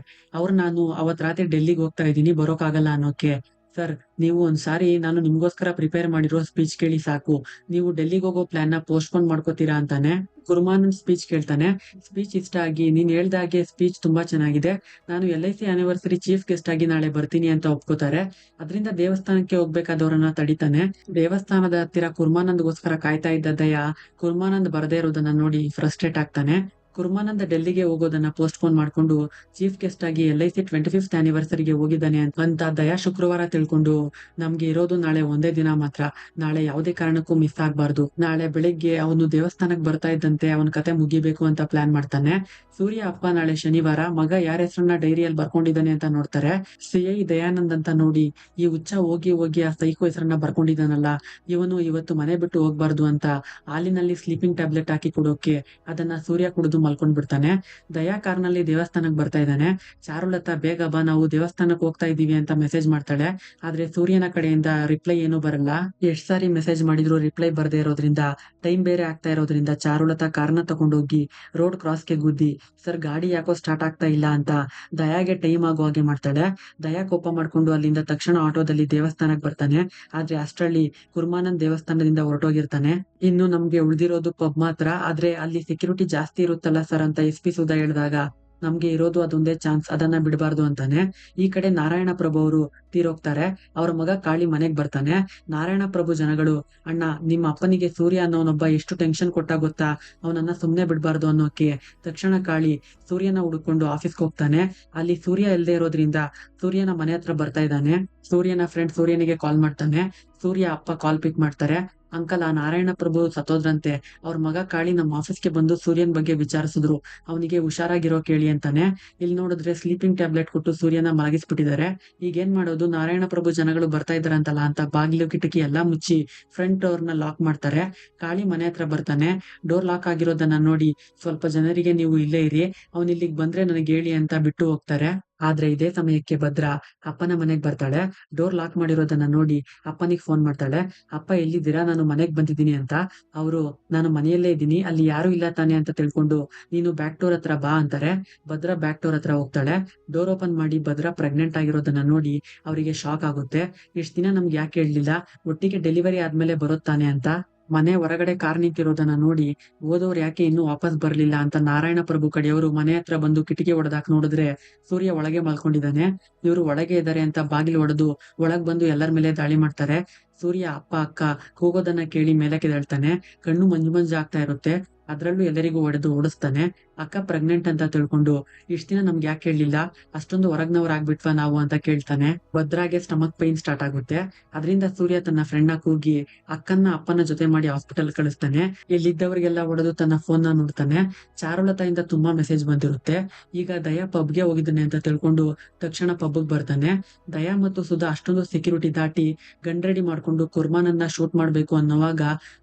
ನಾನು ಅವತ್ ರಾತ್ರಿ ಡೆಲ್ಲಿಗೆ ಹೋಗ್ತಾ ಇದ್ದೀನಿ, ಬರೋಕಾಗಲ್ಲ ಅನ್ನೋಕೆ, ಸರ್ ನೀವು ಒಂದ್ಸಾರಿ ನಾನು ನಿಮ್ಗೋಸ್ಕರ ಪ್ರಿಪೇರ್ ಮಾಡಿರೋ ಸ್ಪೀಚ್ ಕೇಳಿ ಸಾಕು, ನೀವು ಡೆಲ್ಲಿಗೆ ಹೋಗೋ ಪ್ಲಾನ್ ನ ಪೋಸ್ಟ್ಪೋನ್ ಮಾಡ್ಕೋತೀರಾ ಅಂತಾನೆ. ಕುರ್ಮಾನಂದ್ ಸ್ಪೀಚ್ ಕೇಳ್ತಾನೆ. ಸ್ಪೀಚ್ ಇಷ್ಟ ಆಗಿ ನೀನ್ ಹೇಳ್ದಾಗೆ ಸ್ಪೀಚ್ ತುಂಬಾ ಚೆನ್ನಾಗಿದೆ, ನಾನು LIC ಆನಿವರ್ಸರಿ ಚೀಫ್ ಗೆಸ್ಟ್ ಆಗಿ ನಾಳೆ ಬರ್ತೀನಿ ಅಂತ ಒಪ್ಕೋತಾರೆ. ಅದರಿಂದ ದೇವಸ್ಥಾನಕ್ಕೆ ಹೋಗ್ಬೇಕಾದವ್ರನ್ನ ತಡಿತಾನೆ. ದೇವಸ್ಥಾನದ ಹತ್ತಿರ ಕುರ್ಮಾನಂದ್ಗೋಸ್ಕರ ಕಾಯ್ತಾ ಇದ್ದ ದಯಾ ಕುರ್ಮಾನಂದ್ ಬರದೇ ಇರೋದನ್ನ ನೋಡಿ ಫ್ರಸ್ಟ್ರೇಟ್ ಆಗ್ತಾನೆ. ಕುರ್ಮಾನಂದ ಡೆಲ್ಲಿಗೆ ಹೋಗೋದನ್ನ ಪೋಸ್ಟ್ಪೋನ್ ಮಾಡ್ಕೊಂಡು ಚೀಫ್ ಗೆಸ್ಟ್ ಆಗಿ LIC 25th ಆನಿವರ್ಸರಿಗೆ ಹೋಗಿದ್ದಾನೆ ಅಂತ ದಯಾ ಶುಕ್ರವಾರ ತಿಳ್ಕೊಂಡು ನಮ್ಗೆ ಇರೋದು ನಾಳೆ ಒಂದೇ ದಿನ ಮಾತ್ರ, ನಾಳೆ ಯಾವುದೇ ಕಾರಣಕ್ಕೂ ಮಿಸ್ ಆಗ್ಬಾರ್ದು, ನಾಳೆ ಬೆಳಿಗ್ಗೆ ಅವನು ದೇವಸ್ಥಾನಕ್ ಬರ್ತಾ ಇದ್ದಂತೆ ಅವನ ಕತೆ ಮುಗಿಬೇಕು ಅಂತ ಪ್ಲಾನ್ ಮಾಡ್ತಾನೆ. ಸೂರ್ಯ ಅಪ್ಪ ನಾಳೆ ಶನಿವಾರ, ಮಗ ಯಾರ ಹೆಸರನ್ನ ಡೈರಿಯಲ್ಲಿ ಬರ್ಕೊಂಡಿದ್ದಾನೆ ಅಂತ ನೋಡ್ತಾರೆ. CI ದಯಾನಂದ್ ಅಂತ ನೋಡಿ ಈ ಹುಚ್ಚ ಹೋಗಿ ಹೋಗಿ ಆ ಸೈಕೋ ಹೆಸರನ್ನ ಬರ್ಕೊಂಡಿದ್ದಾನಲ್ಲ, ಇವನು ಇವತ್ತು ಮನೆ ಬಿಟ್ಟು ಹೋಗ್ಬಾರ್ದು ಅಂತ ಹಾಲಿನಲ್ಲಿ ಸ್ಲೀಪಿಂಗ್ ಟ್ಯಾಬ್ಲೆಟ್ ಹಾಕಿ ಕೊಡೋಕೆ ಅದನ್ನ ಸೂರ್ಯ ಕುಡಿದು ಮಲ್ಕೊಂಡ್ ಬಿಡ್ತಾನೆ. ದಯಾ ಕಾರ್ನಲ್ಲಿ ದೇವಸ್ಥಾನಕ್ ಬರ್ತಾ ಇದ್ದಾನೆ. ಚಾರುಲತಾ ಬೇಗ ಬಾ, ನಾವು ದೇವಸ್ಥಾನಕ್ ಹೋಗ್ತಾ ಇದೀವಿ ಅಂತ ಮೆಸೇಜ್ ಮಾಡ್ತಾಳೆ. ಆದ್ರೆ ಸೂರ್ಯನ ಕಡೆಯಿಂದ ರಿಪ್ಲೈ ಏನು ಬರಲ್ಲ. ಎಷ್ಟ್ ಸಾರಿ ಮೆಸೇಜ್ ಮಾಡಿದ್ರು ರಿಪ್ಲೈ ಬರ್ದೇ ಇರೋದ್ರಿಂದ, ಟೈಮ್ ಬೇರೆ ಆಗ್ತಾ ಇರೋದ್ರಿಂದ ಚಾರುಲತಾ ಕಾರ್ನ ತಗೊಂಡೋಗಿ ರೋಡ್ ಕ್ರಾಸ್ಗೆ ಗುದ್ದಿ, ಸರ್ ಗಾಡಿ ಯಾಕೋ ಸ್ಟಾರ್ಟ್ ಆಗ್ತಾ ಇಲ್ಲ ಅಂತ ದಯಾಗೆ ಟೈಮ್ ಆಗೋ ಹಾಗೆ ಮಾಡ್ತಾಳೆ. ದಯಾ ಕೋಪ ಮಾಡ್ಕೊಂಡು ಅಲ್ಲಿಂದ ತಕ್ಷಣ ಆಟೋದಲ್ಲಿ ದೇವಸ್ಥಾನಕ್ ಬರ್ತಾನೆ. ಆದ್ರೆ ಅಷ್ಟ್ರಲ್ಲಿ ಕುರ್ಮಾನಂದ್ ದೇವಸ್ಥಾನದಿಂದ ಹೊರಟೋಗಿರ್ತಾನೆ. ಇನ್ನು ನಮ್ಗೆ ಉಳ್ದಿರೋದು ಪಬ್ ಮಾತ್ರ. ಆದ್ರೆ ಅಲ್ಲಿ ಸೆಕ್ಯೂರಿಟಿ ಜಾಸ್ತಿ ಇರುತ್ತಲ್ಲ ಸರ್ ಅಂತ SP ಸುಧಾ ಹೇಳಿದಾಗ, ನಮ್ಗೆ ಇರೋದು ಅದೊಂದೇ ಚಾನ್ಸ್, ಅದನ್ನ ಬಿಡಬಾರ್ದು ಅಂತಾನೆ. ಈ ಕಡೆ ನಾರಾಯಣ ಪ್ರಭು ಅವರು ತೀರೋಗ್ತಾರೆ. ಅವ್ರ ಮಗ ಕಾಳಿ ಮನೆಗ್ ಬರ್ತಾನೆ. ನಾರಾಯಣ ಪ್ರಭು ಜನಗಳು, ಅಣ್ಣ ನಿಮ್ಮ ಅಪ್ಪನಿಗೆ ಸೂರ್ಯ ಅನ್ನೋನೊಬ್ಬ ಎಷ್ಟು ಟೆನ್ಷನ್ ಕೊಟ್ಟ ಗೊತ್ತಾ, ಅವನನ್ನ ಸುಮ್ನೆ ಬಿಡ್ಬಾರ್ದು ಅನ್ನೋಕೆ ತಕ್ಷಣ ಕಾಳಿ ಸೂರ್ಯನ ಹುಡುಕೊಂಡು ಆಫೀಸ್ಗೆ ಹೋಗ್ತಾನೆ. ಅಲ್ಲಿ ಸೂರ್ಯ ಇಲ್ದೇ ಇರೋದ್ರಿಂದ ಸೂರ್ಯನ ಮನೆ ಹತ್ರ ಬರ್ತಾ ಇದ್ದಾನೆ. ಸೂರ್ಯನ ಫ್ರೆಂಡ್ ಸೂರ್ಯನಿಗೆ ಕಾಲ್ ಮಾಡ್ತಾನೆ. ಸೂರ್ಯ ಅಪ್ಪ ಕಾಲ್ ಪಿಕ್ ಮಾಡ್ತಾರೆ. ಅಂಕಲ್, ಆ ನಾರಾಯಣ ಪ್ರಭು ಸತ್ತೋದ್ರಂತೆ. ಅವ್ರ ಮಗ ಕಾಳಿ ನಮ್ಮ ಆಫೀಸ್ಗೆ ಬಂದು ಸೂರ್ಯನ್ ಬಗ್ಗೆ ವಿಚಾರಿಸಿದ್ರು, ಅವನಿಗೆ ಹುಷಾರಾಗಿರೋ ಕೇಳಿ ಅಂತಾನೆ. ಇಲ್ಲಿ ನೋಡಿದ್ರೆ ಸ್ಲೀಪಿಂಗ್ ಟ್ಯಾಬ್ಲೆಟ್ ಕೊಟ್ಟು ಸೂರ್ಯನ ಮಲಗಿಸ್ಬಿಟ್ಟಿದ್ದಾರೆ. ಈಗೇನ್ ಮಾಡೋದು, ನಾರಾಯಣ ಪ್ರಭು ಜನಗಳು ಬರ್ತಾ ಇದಾರಂತಲ್ಲ ಅಂತ ಬಾಗಿಲು ಕಿಟಕಿ ಎಲ್ಲಾ ಮುಚ್ಚಿ ಫ್ರಂಟ್ ಡೋರ್ ನ ಲಾಕ್ ಮಾಡ್ತಾರೆ. ಕಾಳಿ ಮನೆ ಹತ್ರ ಬರ್ತಾನೆ. ಡೋರ್ ಲಾಕ್ ಆಗಿರೋದನ್ನ ನೋಡಿ ಸ್ವಲ್ಪ ಜನರಿಗೆ ನೀವು ಇಲ್ಲೇ ಇರಿ, ಅವ್ನ್ ಇಲ್ಲಿಗ್ ಬಂದ್ರೆ ನನಗೆ ಹೇಳಿ ಅಂತ ಬಿಟ್ಟು ಹೋಗ್ತಾರೆ. ಆದ್ರೆ ಇದೇ ಸಮಯಕ್ಕೆ ಭದ್ರ ಅಪ್ಪನ ಮನೆಗ್ ಬರ್ತಾಳೆ. ಡೋರ್ ಲಾಕ್ ಮಾಡಿರೋದನ್ನ ನೋಡಿ ಅಪ್ಪನಿಗೆ ಫೋನ್ ಮಾಡ್ತಾಳೆ. ಅಪ್ಪ ಎಲ್ಲಿದ್ದೀರಾ, ನಾನು ಮನೆಗ್ ಬಂದಿದ್ದೀನಿ ಅಂತ. ಅವರು, ನಾನು ಮನೆಯಲ್ಲೇ ಇದ್ದೀನಿ, ಅಲ್ಲಿ ಯಾರು ಇಲ್ಲ ತಾನೆ ಅಂತ ತಿಳ್ಕೊಂಡು ನೀನು ಬ್ಯಾಕ್ ಡೋರ್ ಹತ್ರ ಬಾ ಅಂತಾರೆ. ಭದ್ರ ಬ್ಯಾಕ್ ಡೋರ್ ಹತ್ರ ಹೋಗ್ತಾಳೆ. ಡೋರ್ ಓಪನ್ ಮಾಡಿ ಭದ್ರ ಪ್ರೆಗ್ನೆಂಟ್ ಆಗಿರೋದನ್ನ ನೋಡಿ ಅವರಿಗೆ ಶಾಕ್ ಆಗುತ್ತೆ. ಇಷ್ಟ ದಿನ ನಮ್ಗೆ ಯಾಕೆ ಹೇಳ್ಲಿಲ್ಲ, ಒಟ್ಟಿಗೆ ಡೆಲಿವರಿ ಆದ್ಮೇಲೆ ಬರುತ್ತಾನೆ ಅಂತ. ಮನೆ ಹೊರಗಡೆ ಕಾರ್ ನಿಂತಿರೋದನ್ನ ನೋಡಿ ಓದೋರು ಯಾಕೆ ಇನ್ನೂ ವಾಪಸ್ ಬರ್ಲಿಲ್ಲ ಅಂತ ನಾರಾಯಣ ಪ್ರಭು ಕಡೆಯವರು ಮನೆ ಹತ್ರ ಬಂದು ಕಿಟಕಿ ಹೊಡೆದಾಕ್ ನೋಡಿದ್ರೆ ಸೂರ್ಯ ಒಳಗೆ ಮಲ್ಕೊಂಡಿದ್ದಾನೆ. ಇವರು ಒಳಗೆ ಇದ್ದಾರೆ ಅಂತ ಬಾಗಿಲು ಹೊಡೆದು ಒಳಗ್ ಬಂದು ಎಲ್ಲರ ಮೇಲೆ ದಾಳಿ ಮಾಡ್ತಾರೆ. ಸೂರ್ಯ ಅಪ್ಪ ಅಕ್ಕ ಕೂಗೋದನ್ನ ಕೇಳಿ ಮೇಲೆ ಕೆದಳ್ತಾನೆ. ಕಣ್ಣು ಮಂಜು ಮಂಜು ಆಗ್ತಾ ಇರುತ್ತೆ. ಅದ್ರಲ್ಲೂ ಎಲ್ಲರಿಗೂ ಹೊಡೆದು ಓಡಿಸ್ತಾನೆ. ಅಕ್ಕ ಪ್ರೆಗ್ನೆಂಟ್ ಅಂತ ತಿಳ್ಕೊಂಡು, ಇಷ್ಟ ದಿನ ನಮ್ಗೆ ಯಾಕೆ ಹೇಳಿಲ್ಲ, ಅಷ್ಟೊಂದು ಹೊರಗ್ನವ್ರಾಗ್ಬಿಟ್ವಾ ನಾವು ಅಂತ ಕೇಳ್ತಾನೆ. ಭದ್ರಾಗೆ ಸ್ಟಮಕ್ ಪೈನ್ ಸ್ಟಾರ್ಟ್ ಆಗುತ್ತೆ. ಅದರಿಂದ ಸೂರ್ಯ ತನ್ನ ಫ್ರೆಂಡ್ ನ ಕೂಗಿ ಅಕ್ಕನ್ನ ಅಪ್ಪನ ಜೊತೆ ಮಾಡಿ ಹಾಸ್ಪಿಟಲ್ ಕಳಿಸ್ತಾನೆ. ಇಲ್ಲಿದ್ದವರಿಗೆಲ್ಲ ಹೊಡೆದು ತನ್ನ ಫೋನ್ ನ ನೋಡ್ತಾನೆ. ಚಾರುಲತಾಯಿಂದ ತುಂಬಾ ಮೆಸೇಜ್ ಬಂದಿರುತ್ತೆ. ಈಗ ದಯಾ ಪಬ್ಗೆ ಹೋಗಿದ್ದಾನೆ ಅಂತ ತಿಳ್ಕೊಂಡು ತಕ್ಷಣ ಪಬ್ಗೆ ಬರ್ತಾನೆ. ದಯಾ ಮತ್ತು ಸುಧಾ ಅಷ್ಟೊಂದು ಸೆಕ್ಯೂರಿಟಿ ದಾಟಿ ಗನ್ ರೆಡಿ ಮಾಡ್ಕೊಂಡು ಕುರ್ಮಾನನ್ನ ಶೂಟ್ ಮಾಡ್ಬೇಕು ಅನ್ನೋವಾಗ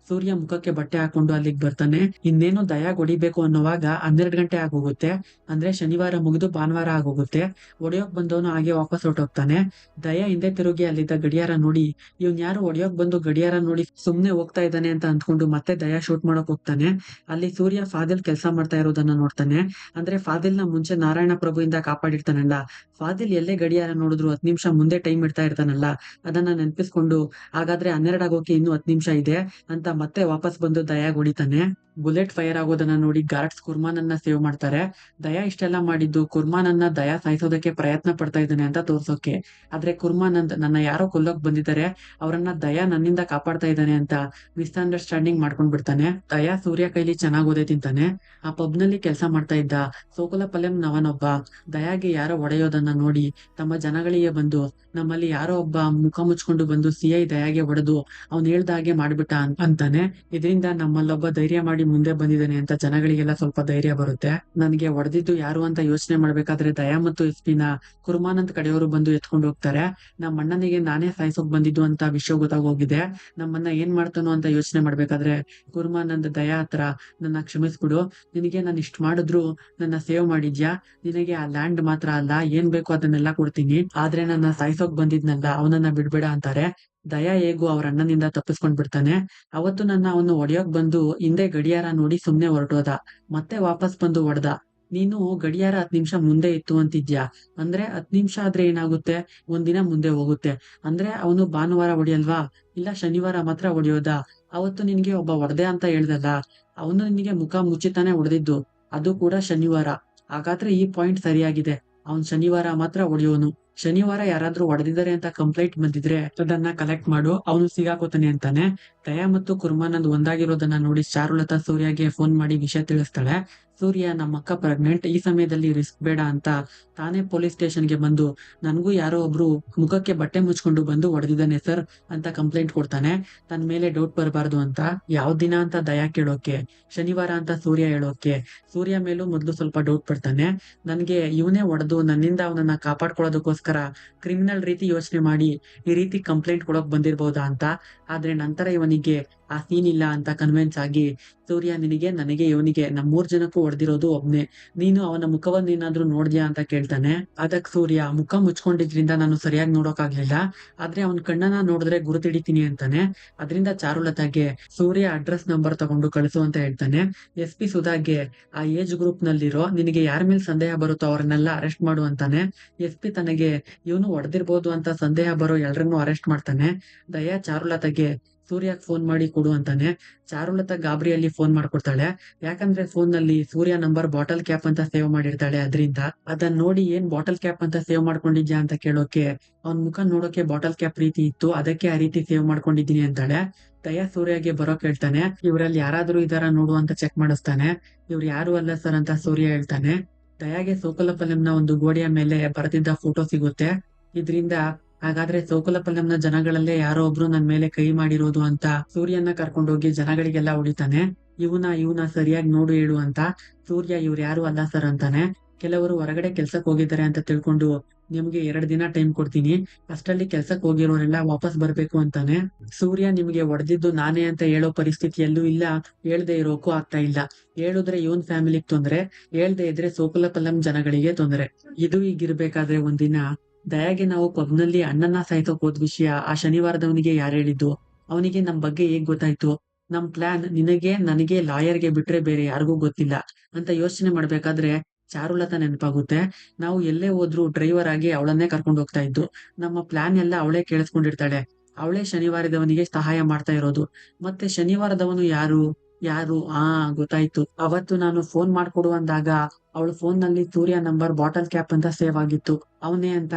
ಸೂರ್ಯ ಮುಖಕ್ಕೆ ಬಟ್ಟೆ ಹಾಕೊಂಡು ಅಲ್ಲಿಗೆ ಬರ್ತಾನೆ. ಇನ್ನೇನು ದಯಾ ಹೊಡಿಬೇಕು ಅನ್ನೋವಾಗ 12 ಗಂಟೆ ಆಗೋಗುತ್ತೆ. ಅಂದ್ರೆ ಶನಿವಾರ ಮುಗಿದು ಭಾನುವಾರ ಆಗೋಗುತ್ತೆ. ಒಡೆಯೋಕ್ ಬಂದವನು ಹಾಗೆ ವಾಪಸ್ ಹೊರಟೋಗ್ತಾನೆ. ದಯಾ ಹಿಂದೆ ತಿರುಗಿ ಅಲ್ಲಿದ್ದ ಗಡಿಯಾರ ನೋಡಿ, ಇವ್ನ್ ಯಾರು ಒಡೆಯೋಕ್ ಬಂದು ಗಡಿಯಾರ ನೋಡಿ ಸುಮ್ನೆ ಹೋಗ್ತಾ ಇದ್ದಾನೆ ಅಂತ ಅಂದ್ಕೊಂಡು ಮತ್ತೆ ದಯಾ ಶೂಟ್ ಮಾಡಕ್ ಹೋಗ್ತಾನೆ. ಅಲ್ಲಿ ಸೂರ್ಯ ಫಾದಿಲ್ ಕೆಲಸ ಮಾಡ್ತಾ ಇರೋದನ್ನ ನೋಡ್ತಾನೆ. ಅಂದ್ರೆ ಫಾದಿಲ್ ನ ಮುಂಚೆ ನಾರಾಯಣ ಪ್ರಭುಯಿಂದ ಕಾಪಾಡಿರ್ತಾನಲ್ಲ, ಫಾದಿಲ್ ಎಲ್ಲೇ ಗಡಿಯಾರ ನೋಡಿದ್ರು 10 ನಿಮಿಷ ಮುಂದೆ ಟೈಮ್ ಇಡ್ತಾ ಇರ್ತಾನಲ್ಲ, ಅದನ್ನ ನೆನ್ಪಿಸ್ಕೊಂಡು ಹಾಗಾದ್ರೆ 12 ಆಗೋಕೆ ಇನ್ನು 10 ನಿಮಿಷ ಇದೆ ಅಂತ ಮತ್ತೆ ವಾಪಸ್ ಬಂದು ದಯಾಗ್ ಹೊಡಿತಾನೆ. ಬುಲೆಟ್ ಫೈರ್ ಆಗೋದನ್ನ ನೋಡಿ ಗಾರ್ಡ್ಸ್ ಕುರ್ಮಾನನ್ನ ಸೇವ್ ಮಾಡ್ತಾರೆ. ದಯಾ ಇಷ್ಟೆಲ್ಲ ಮಾಡಿದ್ದು ಕುರ್ಮಾನನ್ನ ದಯಾ ಸಾಯಿಸೋದಕ್ಕೆ ಪ್ರಯತ್ನ ಪಡ್ತಾ ಇದ್ದಾನೆ ಅಂತ ತೋರ್ಸೋಕೆ. ಆದ್ರೆ ಕುರ್ಮಾನಂದ್ ನನ್ನ ಯಾರೋ ಕೊಲ್ಲೋಕ್ ಬಂದಿದ್ದಾರೆ, ಅವರನ್ನ ದಯಾ ನನ್ನಿಂದ ಕಾಪಾಡ್ತಾ ಇದ್ದಾನೆ ಅಂತ ಮಿಸ್ಅಂಡರ್ಸ್ಟ್ಯಾಂಡಿಂಗ್ ಮಾಡ್ಕೊಂಡ್ ಬಿಡ್ತಾನೆ. ದಯಾ ಸೂರ್ಯ ಕೈಲಿ ಚೆನ್ನಾಗ್ ಓದೇ ತಿಂತಾನೆ. ಆ ಪಬ್ ನಲ್ಲಿ ಕೆಲಸ ಮಾಡ್ತಾ ಇದ್ದ ಸೋಕುಲಪಲ್ಯಂ ನವನೊಬ್ಬ ದಯಾಗೆ ಯಾರೋ ಹೊಡೆಯೋದನ್ನ ನೋಡಿ ತಮ್ಮ ಜನಗಳಿಗೆ ಬಂದು, ನಮ್ಮಲ್ಲಿ ಯಾರೋ ಒಬ್ಬ ಮುಖ ಮುಚ್ಕೊಂಡು ಬಂದು CI ದಯಾಗೆ ಹೊಡೆದು ಅವ್ನ್ ಹೇಳ್ದ ಹಾಗೆ ಮಾಡ್ಬಿಟ್ಟ ಅಂತಾನೆ. ಇದರಿಂದ ನಮ್ಮಲ್ಲೊಬ್ಬ ಧೈರ್ಯ ಮಾಡಿ ಮುಂದೆ ಬಂದಿದ್ದಾನೆ ಅಂತ ಜನಗಳಿಗೆಲ್ಲ ಸ್ವಲ್ಪ ಧೈರ್ಯ ಬರುತ್ತೆ. ನನಗೆ ಹೊಡೆದಿದ್ದು ಯಾರು ಅಂತ ಯೋಚನೆ ಮಾಡ್ಬೇಕಾದ್ರೆ ದಯಾ ಮತ್ತು SP ನ ಕುರ್ಮಾನಂದ್ ಕಡೆಯವರು ಬಂದು ಎತ್ಕೊಂಡು ಹೋಗ್ತಾರೆ. ನಮ್ಮ ಅಣ್ಣನಿಗೆ ನಾನೇ ಸಾಯಿಸೋಕ್ ಬಂದಿದ್ದು ಅಂತ ವಿಷಯ ಗೊತ್ತಾಗೋಗಿದೆ. ನಮ್ಮನ್ನ ಏನ್ ಮಾಡ್ತಾನೋ ಅಂತ ಯೋಚನೆ ಮಾಡ್ಬೇಕಾದ್ರೆ ಕುರ್ಮಾನಂದ್ ದಯಾ ಹತ್ರ, ನನ್ನ ಕ್ಷಮಿಸ್ಬಿಡು, ನಿನಗೆ ನಾನು ಇಷ್ಟ ಮಾಡಿದ್ರು ನನ್ನ ಸೇವ್ ಮಾಡಿದ್ಯಾ, ನಿನಗೆ ಆ ಲ್ಯಾಂಡ್ ಮಾತ್ರ ಅಲ್ಲ ಏನ್ ಬೇಕೋ ಅದನ್ನೆಲ್ಲ ಕೊಡ್ತೀನಿ, ಆದ್ರೆ ನನ್ನ ಸಾಯಿಸೋಕ್ ಬಂದಿದ್ನಲ್ಲ ಅವನನ್ನ ಬಿಡ್ಬೇಡ ಅಂತಾರೆ. ದಯಾ ಹೇಗೂ ಅವ್ರ ಅಣ್ಣನಿಂದ ತಪ್ಪಿಸ್ಕೊಂಡ್ ಬಿಡ್ತಾನೆ. ಅವತ್ತು ನನ್ನ ಅವನು ಹೊಡೆಯೋಕ್ ಬಂದು ಹಿಂದೆ ಗಡಿಯಾರ ನೋಡಿ ಸುಮ್ನೆ ಹೊರಟೋದ, ಮತ್ತೆ ವಾಪಸ್ ಬಂದು ಹೊಡೆದ. ನೀನು ಗಡಿಯಾರ 10 ನಿಮಿಷ ಮುಂದೆ ಇತ್ತು ಅಂತಿದ್ಯಾ, ಅಂದ್ರೆ 10 ನಿಮಿಷ ಆದ್ರೆ ಏನಾಗುತ್ತೆ, ಒಂದಿನ ಮುಂದೆ ಹೋಗುತ್ತೆ. ಅಂದ್ರೆ ಅವನು ಭಾನುವಾರ ಹೊಡೆಯಲ್ವಾ, ಇಲ್ಲ ಶನಿವಾರ ಮಾತ್ರ ಹೊಡೆಯೋದಾ? ಅವತ್ತು ನಿನ್ಗೆ ಒಬ್ಬ ಹೊಡೆದೆ ಅಂತ ಹೇಳ್ದಲ್ಲ, ಅವನು ನಿನಗೆ ಮುಖ ಮುಚ್ಚಿತಾನೆ ಹೊಡೆದಿದ್ದು, ಅದು ಕೂಡ ಶನಿವಾರ. ಹಾಗಾದ್ರೆ ಈ ಪಾಯಿಂಟ್ ಸರಿಯಾಗಿದೆ, ಅವ್ನ್ ಶನಿವಾರ ಮಾತ್ರ ಹೊಡೆಯೋನು. ಶನಿವಾರ ಯಾರಾದ್ರೂ ಹೊಡೆದಿದ್ದಾರೆ ಅಂತ ಕಂಪ್ಲೇಂಟ್ ಬಂದಿದ್ರೆ ಅದನ್ನ ಕಲೆಕ್ಟ್ ಮಾಡು, ಅವನು ಸಿಗಾಕೋತಾನೆ ಅಂತಾನೆ. ದಯಾ ಮತ್ತು ಕುರ್ಮಾನಂದ್ ಒಂದಾಗಿರೋದನ್ನ ನೋಡಿ ಚಾರುಲತಾ ಸೂರ್ಯಗೆ ಫೋನ್ ಮಾಡಿ ವಿಷಯ ತಿಳಿಸ್ತಾಳೆ. ಸೂರ್ಯ, ನಮ್ಮ ಅಕ್ಕ ಪ್ರೆಗ್ನೆಂಟ್, ಈ ಸಮಯದಲ್ಲಿ ರಿಸ್ಕ್ ಬೇಡ ಅಂತ ತಾನೇ ಪೊಲೀಸ್ ಸ್ಟೇಷನ್ಗೆ ಬಂದು ನನ್ಗೂ ಯಾರೋ ಒಬ್ರು ಮುಖಕ್ಕೆ ಬಟ್ಟೆ ಮುಚ್ಕೊಂಡು ಬಂದು ಹೊಡೆದಿದ್ದಾನೆ ಸರ್ ಅಂತ ಕಂಪ್ಲೇಂಟ್ ಕೊಡ್ತಾನೆ. ತನ್ ಮೇಲೆ ಡೌಟ್ ಬರಬಾರ್ದು ಅಂತ. ಯಾವ ದಿನ ಅಂತ ದಯಾ ಕೇಳೋಕೆ, ಶನಿವಾರ ಅಂತ ಸೂರ್ಯ ಹೇಳೋಕೆ ಸೂರ್ಯ ಮೇಲೂ ಮೊದ್ಲು ಸ್ವಲ್ಪ ಡೌಟ್ ಪಡ್ತಾನೆ. ನನ್ಗೆ ಇವನೇ ಹೊಡೆದು ನನ್ನಿಂದ ಅವನನ್ನ ಕಾಪಾಡ್ಕೊಳ್ಳೋದಕ್ಕೋಸ್ಕರ ಕ್ರಿಮಿನಲ್ ರೀತಿ ಯೋಚನೆ ಮಾಡಿ ಈ ರೀತಿ ಕಂಪ್ಲೇಂಟ್ ಕೊಡೋಕ್ ಬಂದಿರ್ಬೋದಾ ಅಂತ. ಆದ್ರೆ ನಂತರ ಇವನಿಗೆ ಆ ಸೀನ್ ಇಲ್ಲ ಅಂತ ಕನ್ವಿನ್ಸ್ ಆಗಿ ಸೂರ್ಯ ನಿನಗೆ ನನಗೆ ಇವನಿಗೆ ನಮ್ 3 ಜನಕ್ಕೂ ಹೊಡೆದಿರೋದು ಒಬ್ನೇ, ನೀನು ಅವನ ಮುಖವನ್ನೇನಾದ್ರೂ ನೋಡ್ದ್ಯಾ ಅಂತ ಕೇಳ್ತಾನೆ. ಅದಕ್ ಸೂರ್ಯ ಮುಖ ಮುಚ್ಕೊಂಡಿದ್ರಿಂದ ನಾನು ಸರಿಯಾಗಿ ನೋಡೋಕಾಗ್ಲಿಲ್ಲ, ಆದ್ರೆ ಅವನ್ ಕಣ್ಣನ್ನ ನೋಡಿದ್ರೆ ಗುರುತಿಡಿತೀನಿ ಅಂತಾನೆ. ಅದ್ರಿಂದ ಚಾರುಲತಾಗೆ ಸೂರ್ಯ ಅಡ್ರೆಸ್ ನಂಬರ್ ತಗೊಂಡು ಕಳಿಸು ಅಂತ ಹೇಳ್ತಾನೆ. SP ಸುಧಾಗೆ ಆ ಏಜ್ ಗ್ರೂಪ್ ನಲ್ಲಿರೋ ನಿನಗೆ ಯಾರ ಮೇಲೆ ಸಂದೇಹ ಬರುತ್ತೋ ಅವ್ರನ್ನೆಲ್ಲ ಅರೆಸ್ಟ್ ಮಾಡು ಅಂತಾನೆ. SP ತನಗೆ ಇವನು ಹೊಡೆದಿರ್ಬೋದು ಅಂತ ಸಂದೇಹ ಬರೋ ಎಲ್ರನ್ನೂ ಅರೆಸ್ಟ್ ಮಾಡ್ತಾನೆ. ದಯಾ ಚಾರುಲತಾಗೆ ಸೂರ್ಯಗ್ ಫೋನ್ ಮಾಡಿ ಕೊಡು ಅಂತಾನೆ. ಚಾರುಲತಾ ಗಾಬರಿಯಲ್ಲಿ ಫೋನ್ ಮಾಡ್ಕೊಡ್ತಾಳೆ, ಯಾಕಂದ್ರೆ ಫೋನ್ ನಲ್ಲಿ ಸೂರ್ಯ ನಂಬರ್ ಬಾಟಲ್ ಕ್ಯಾಪ್ ಅಂತ ಸೇವ್ ಮಾಡಿರ್ತಾಳೆ. ಅದ್ರಿಂದ ಅದನ್ನ ನೋಡಿ ಏನ್ ಬಾಟಲ್ ಕ್ಯಾಪ್ ಅಂತ ಸೇವ್ ಮಾಡ್ಕೊಂಡಿದ್ಯಾ ಅಂತ ಕೇಳೋಕೆ ಅವ್ನ್ ಮುಖ ನೋಡೋಕೆ ಬಾಟಲ್ ಕ್ಯಾಪ್ ರೀತಿ ಇತ್ತು, ಅದಕ್ಕೆ ಆ ರೀತಿ ಸೇವ್ ಮಾಡ್ಕೊಂಡಿದೀನಿ ಅಂತಾಳೆ. ದಯಾ ಸೂರ್ಯಗೆ ಬರೋಕ್ ಹೇಳ್ತಾನೆ, ಇವ್ರಲ್ಲಿ ಯಾರಾದ್ರೂ ಇದಾರ ನೋಡು ಅಂತ ಚೆಕ್ ಮಾಡಿಸ್ತಾನೆ. ಇವ್ರು ಯಾರು ಅಲ್ಲ ಸರ್ ಅಂತ ಸೂರ್ಯ ಹೇಳ್ತಾನೆ. ದಯಾಗೆ ಸೋಕಲಪಲ್ಲಂನ ಒಂದು ಗೋಡೆಯ ಮೇಲೆ ಬರೆದಿದ್ದ ಫೋಟೋ ಸಿಗುತ್ತೆ. ಇದ್ರಿಂದ ಹಾಗಾದ್ರೆ ಸೋಕಲಪಲ್ಲಂನ ಜನಗಳಲ್ಲೇ ಯಾರೋ ಒಬ್ರು ನನ್ ಮೇಲೆ ಕೈ ಮಾಡಿರೋದು ಅಂತ ಸೂರ್ಯನ ಕರ್ಕೊಂಡೋಗಿ ಜನಗಳಿಗೆಲ್ಲ ಹೊಡಿತಾನೆ. ಇವನ ಸರಿಯಾಗಿ ನೋಡು ಹೇಳು ಅಂತ. ಸೂರ್ಯ ಇವ್ರು ಯಾರು ಅಲ್ಲ ಸರ್ ಅಂತಾನೆ. ಕೆಲವರು ಹೊರಗಡೆ ಕೆಲ್ಸಕ್ ಹೋಗಿದ್ದಾರೆ ಅಂತ ತಿಳ್ಕೊಂಡು ನಿಮ್ಗೆ 2 ದಿನ ಟೈಮ್ ಕೊಡ್ತೀನಿ, ಅಷ್ಟರಲ್ಲಿ ಕೆಲ್ಸಕ್ ಹೋಗಿರೋರೆಲ್ಲ ವಾಪಸ್ ಬರ್ಬೇಕು ಅಂತಾನೆ. ಸೂರ್ಯ ನಿಮ್ಗೆ ಹೊಡೆದಿದ್ದು ನಾನೇ ಅಂತ ಹೇಳೋ ಪರಿಸ್ಥಿತಿಯಲ್ಲೂ ಇಲ್ಲ, ಹೇಳ್ದೆ ಇರೋಕ್ಕೂ ಆಗ್ತಾ ಇಲ್ಲ. ಹೇಳಿದ್ರೆ ಇವನ್ ಫ್ಯಾಮಿಲಿಗ್ ತೊಂದ್ರೆ, ಹೇಳ್ದೆ ಇದ್ರೆ ಸೋಕಲಪಲ್ಲಂ ಜನಗಳಿಗೆ ತೊಂದ್ರೆ. ಇದು ಹೀಗಿರ್ಬೇಕಾದ್ರೆ ಒಂದಿನ ದಯಾಗೆ ನಾವು ಪಬ್ನಲ್ಲಿ ಅಣ್ಣನ್ನ ಸಾಯ್ಸೋಕ್ ಹೋದ್ ವಿಷಯ ಆ ಶನಿವಾರದವನಿಗೆ ಯಾರು ಹೇಳಿದ್ದು, ಅವನಿಗೆ ನಮ್ ಬಗ್ಗೆ ಹೇಗ್ ಗೊತ್ತಾಯ್ತು, ನಮ್ ಪ್ಲಾನ್ ನಿನಗೆ ನನಗೆ ಲಾಯರ್ಗೆ ಬಿಟ್ರೆ ಬೇರೆ ಯಾರಿಗೂ ಗೊತ್ತಿಲ್ಲ ಅಂತ ಯೋಚನೆ ಮಾಡ್ಬೇಕಾದ್ರೆ ಚಾರುಲತಾ ನೆನಪಾಗುತ್ತೆ. ನಾವು ಎಲ್ಲೇ ಹೋದ್ರು ಡ್ರೈವರ್ ಆಗಿ ಅವಳನ್ನೇ ಕರ್ಕೊಂಡು ಹೋಗ್ತಾ ಇದ್ದು, ನಮ್ಮ ಪ್ಲಾನ್ ಎಲ್ಲ ಅವಳೇ ಕೇಳಿಸ್ಕೊಂಡಿರ್ತಾಳೆ. ಅವಳೇ ಶನಿವಾರದವನಿಗೆ ಸಹಾಯ ಮಾಡ್ತಾ ಇರೋದು. ಮತ್ತೆ ಶನಿವಾರದವನು ಯಾರು ಯಾರು ಗೊತ್ತಾಯ್ತು. ಅವತ್ತು ನಾನು ಫೋನ್ ಮಾಡ್ಕೊಡು ಅಂದಾಗ ಅವಳ ಫೋನ್ ನಲ್ಲಿ ಸೂರ್ಯ ನಂಬರ್ ಬಾಟಲ್ ಕ್ಯಾಪ್ ಅಂತ ಸೇವ್ ಆಗಿತ್ತು. ಅವನೇ ಅಂತ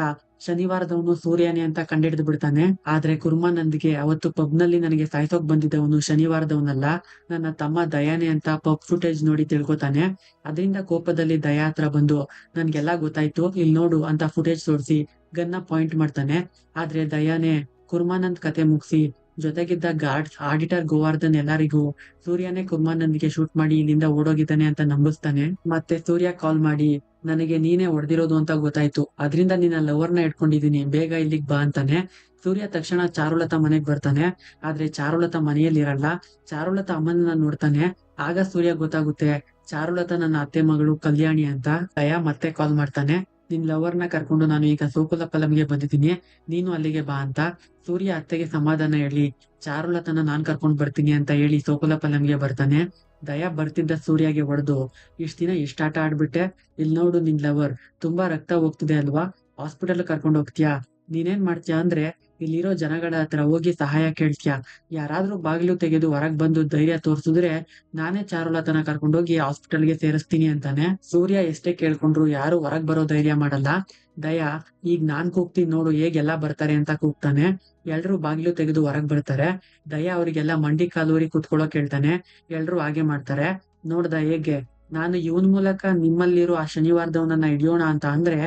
ಶನಿವಾರದವನು ಸೂರ್ಯನೇ ಅಂತ ಕಂಡಿಡ್ದು ಬಿಡ್ತಾನೆ. ಆದ್ರೆ ಕುರ್ಮಾನಂದ್ಗೆ ಅವತ್ತು ಪಬ್ ನಲ್ಲಿ ನನಗೆ ಸಾಯ್ಸೋಕ್ ಬಂದಿದ್ದವನು ಶನಿವಾರದವನಲ್ಲ, ನನ್ನ ತಮ್ಮ ದಯಾನೆ ಅಂತ ಪಬ್ ಫುಟೇಜ್ ನೋಡಿ ತಿಳ್ಕೊತಾನೆ. ಅದರಿಂದ ಕೋಪದಲ್ಲಿ ದಯಾ ಹತ್ರ ಬಂದು ನನ್ಗೆಲ್ಲಾ ಗೊತ್ತಾಯ್ತು, ಇಲ್ಲಿ ನೋಡು ಅಂತ ಫುಟೇಜ್ ತೋರಿಸಿ ಗನ್ನ ಪಾಯಿಂಟ್ ಮಾಡ್ತಾನೆ. ಆದ್ರೆ ದಯಾನೆ ಕುರ್ಮಾನಂದ್ ಕತೆ ಮುಗಿಸಿ ಜೊತೆಗಿದ್ದ ಗಾರ್ಡ್ಸ್, ಆಡಿಟರ್ ಗೋವರ್ಧನ್ ಎಲ್ಲರಿಗೂ ಸೂರ್ಯನೇ ಕುರ್ಮಾನಂದ್ಗೆ ಶೂಟ್ ಮಾಡಿ ಇಲ್ಲಿಂದ ಓಡೋಗಿದ್ದಾನೆ ಅಂತ ನಂಬಿಸ್ತಾನೆ. ಮತ್ತೆ ಸೂರ್ಯ ಕಾಲ್ ಮಾಡಿ ನನಗೆ ನೀನೇ ಹೊಡೆದಿರೋದು ಅಂತ ಗೊತ್ತಾಯ್ತು, ಅದ್ರಿಂದ ನಿನ್ನ ಲವರ್ನ ಇಟ್ಕೊಂಡಿದೀನಿ, ಬೇಗ ಇಲ್ಲಿಗ್ ಬಾ ಅಂತಾನೆ. ಸೂರ್ಯ ತಕ್ಷಣ ಚಾರುಲತಾ ಮನೆಗ್ ಬರ್ತಾನೆ. ಆದ್ರೆ ಚಾರುಲತಾ ಮನೆಯಲ್ಲಿರಲ್ಲ. ಚಾರುಲತಾ ಅಮ್ಮನನ್ನ ನೋಡ್ತಾನೆ. ಆಗ ಸೂರ್ಯ ಗೊತ್ತಾಗುತ್ತೆ ಚಾರುಲತಾ ನನ್ನ ಅತ್ತೆ ಮಗಳು ಕಲ್ಯಾಣಿ ಅಂತ. ದಯಾ ಮತ್ತೆ ಕಾಲ್ ಮಾಡ್ತಾನೆ, ನಿನ್ ಲವರ್ನ ಕರ್ಕೊಂಡು ನಾನು ಈಗ ಸೋಕಲಪಲ್ಲಂಗೆ ಬಂದಿದ್ದೀನಿ, ನೀನು ಅಲ್ಲಿಗೆ ಬಾ ಅಂತ. ಸೂರ್ಯ ಅತ್ತೆಗೆ ಸಮಾಧಾನ ಹೇಳಿ ಚಾರುಲತನ ನಾನ್ ಕರ್ಕೊಂಡ್ ಬರ್ತೀನಿ ಅಂತ ಹೇಳಿ ಸೋಕಲಪಲ್ಲಂಗೆ ಬರ್ತಾನೆ. ದಯಾ ಬರ್ತಿದ್ದ ಸೂರ್ಯಗೆ ಹೊಡೆದು, ಇಷ್ಟ ದಿನ ಇಷ್ಟ ಆಟ ಆಡ್ಬಿಟ್ಟೆ, ಇಲ್ ನೋಡು ನಿನ್ ಲವರ್ ತುಂಬಾ ರಕ್ತ ಹೋಗ್ತಿದೆ ಅಲ್ವಾ, ಹಾಸ್ಪಿಟಲ್ ಕರ್ಕೊಂಡ್ ಹೋಗ್ತೀಯಾ, ನೀನೇನ್ ಮಾಡ್ತೀಯಾ ಅಂದ್ರೆ ಇಲ್ಲಿರೋ ಜನಗಳ ಹತ್ರ ಹೋಗಿ ಸಹಾಯ ಕೇಳ್ತೀಯಾ, ಯಾರಾದ್ರೂ ಬಾಗಿಲು ತೆಗೆದು ಹೊರಗ್ ಬಂದು ಧೈರ್ಯ ತೋರ್ಸಿದ್ರೆ ನಾನೇ ಚಾರುಲತನ ಕರ್ಕೊಂಡೋಗಿ ಹಾಸ್ಪಿಟಲ್ಗೆ ಸೇರಿಸ್ತೀನಿ ಅಂತಾನೆ. ಸೂರ್ಯ ಎಷ್ಟೇ ಕೇಳ್ಕೊಂಡ್ರು ಯಾರು ಹೊರಗ್ ಬರೋ ಧೈರ್ಯ ಮಾಡಲ್ಲ. ದಯಾ ಈಗ ನಾನ್ ಕೂಗ್ತೀನಿ ನೋಡು ಹೇಗೆಲ್ಲಾ ಬರ್ತಾರೆ ಅಂತ ಕೂಗ್ತಾನೆ. ಎಲ್ರೂ ಬಾಗಿಲು ತೆಗೆದು ಹೊರಗ್ ಬರ್ತಾರೆ. ದಯಾ ಅವರಿಗೆಲ್ಲ ಮಂಡಿ ಕಾಲೂರಿ ಕುತ್ಕೊಳ್ಳೋಕ್ ಹೇಳ್ತಾನೆ. ಎಲ್ರೂ ಹಾಗೆ ಮಾಡ್ತಾರೆ. ನೋಡ್ದ ಹೇಗೆ ನಾನು ಇವನ್ ಮೂಲಕ ನಿಮ್ಮಲ್ಲಿರೋ ಆ ಶನಿವಾರದವನನ್ನ ಹಿಡಿಯೋಣ ಅಂತ ಅಂದ್ರೆ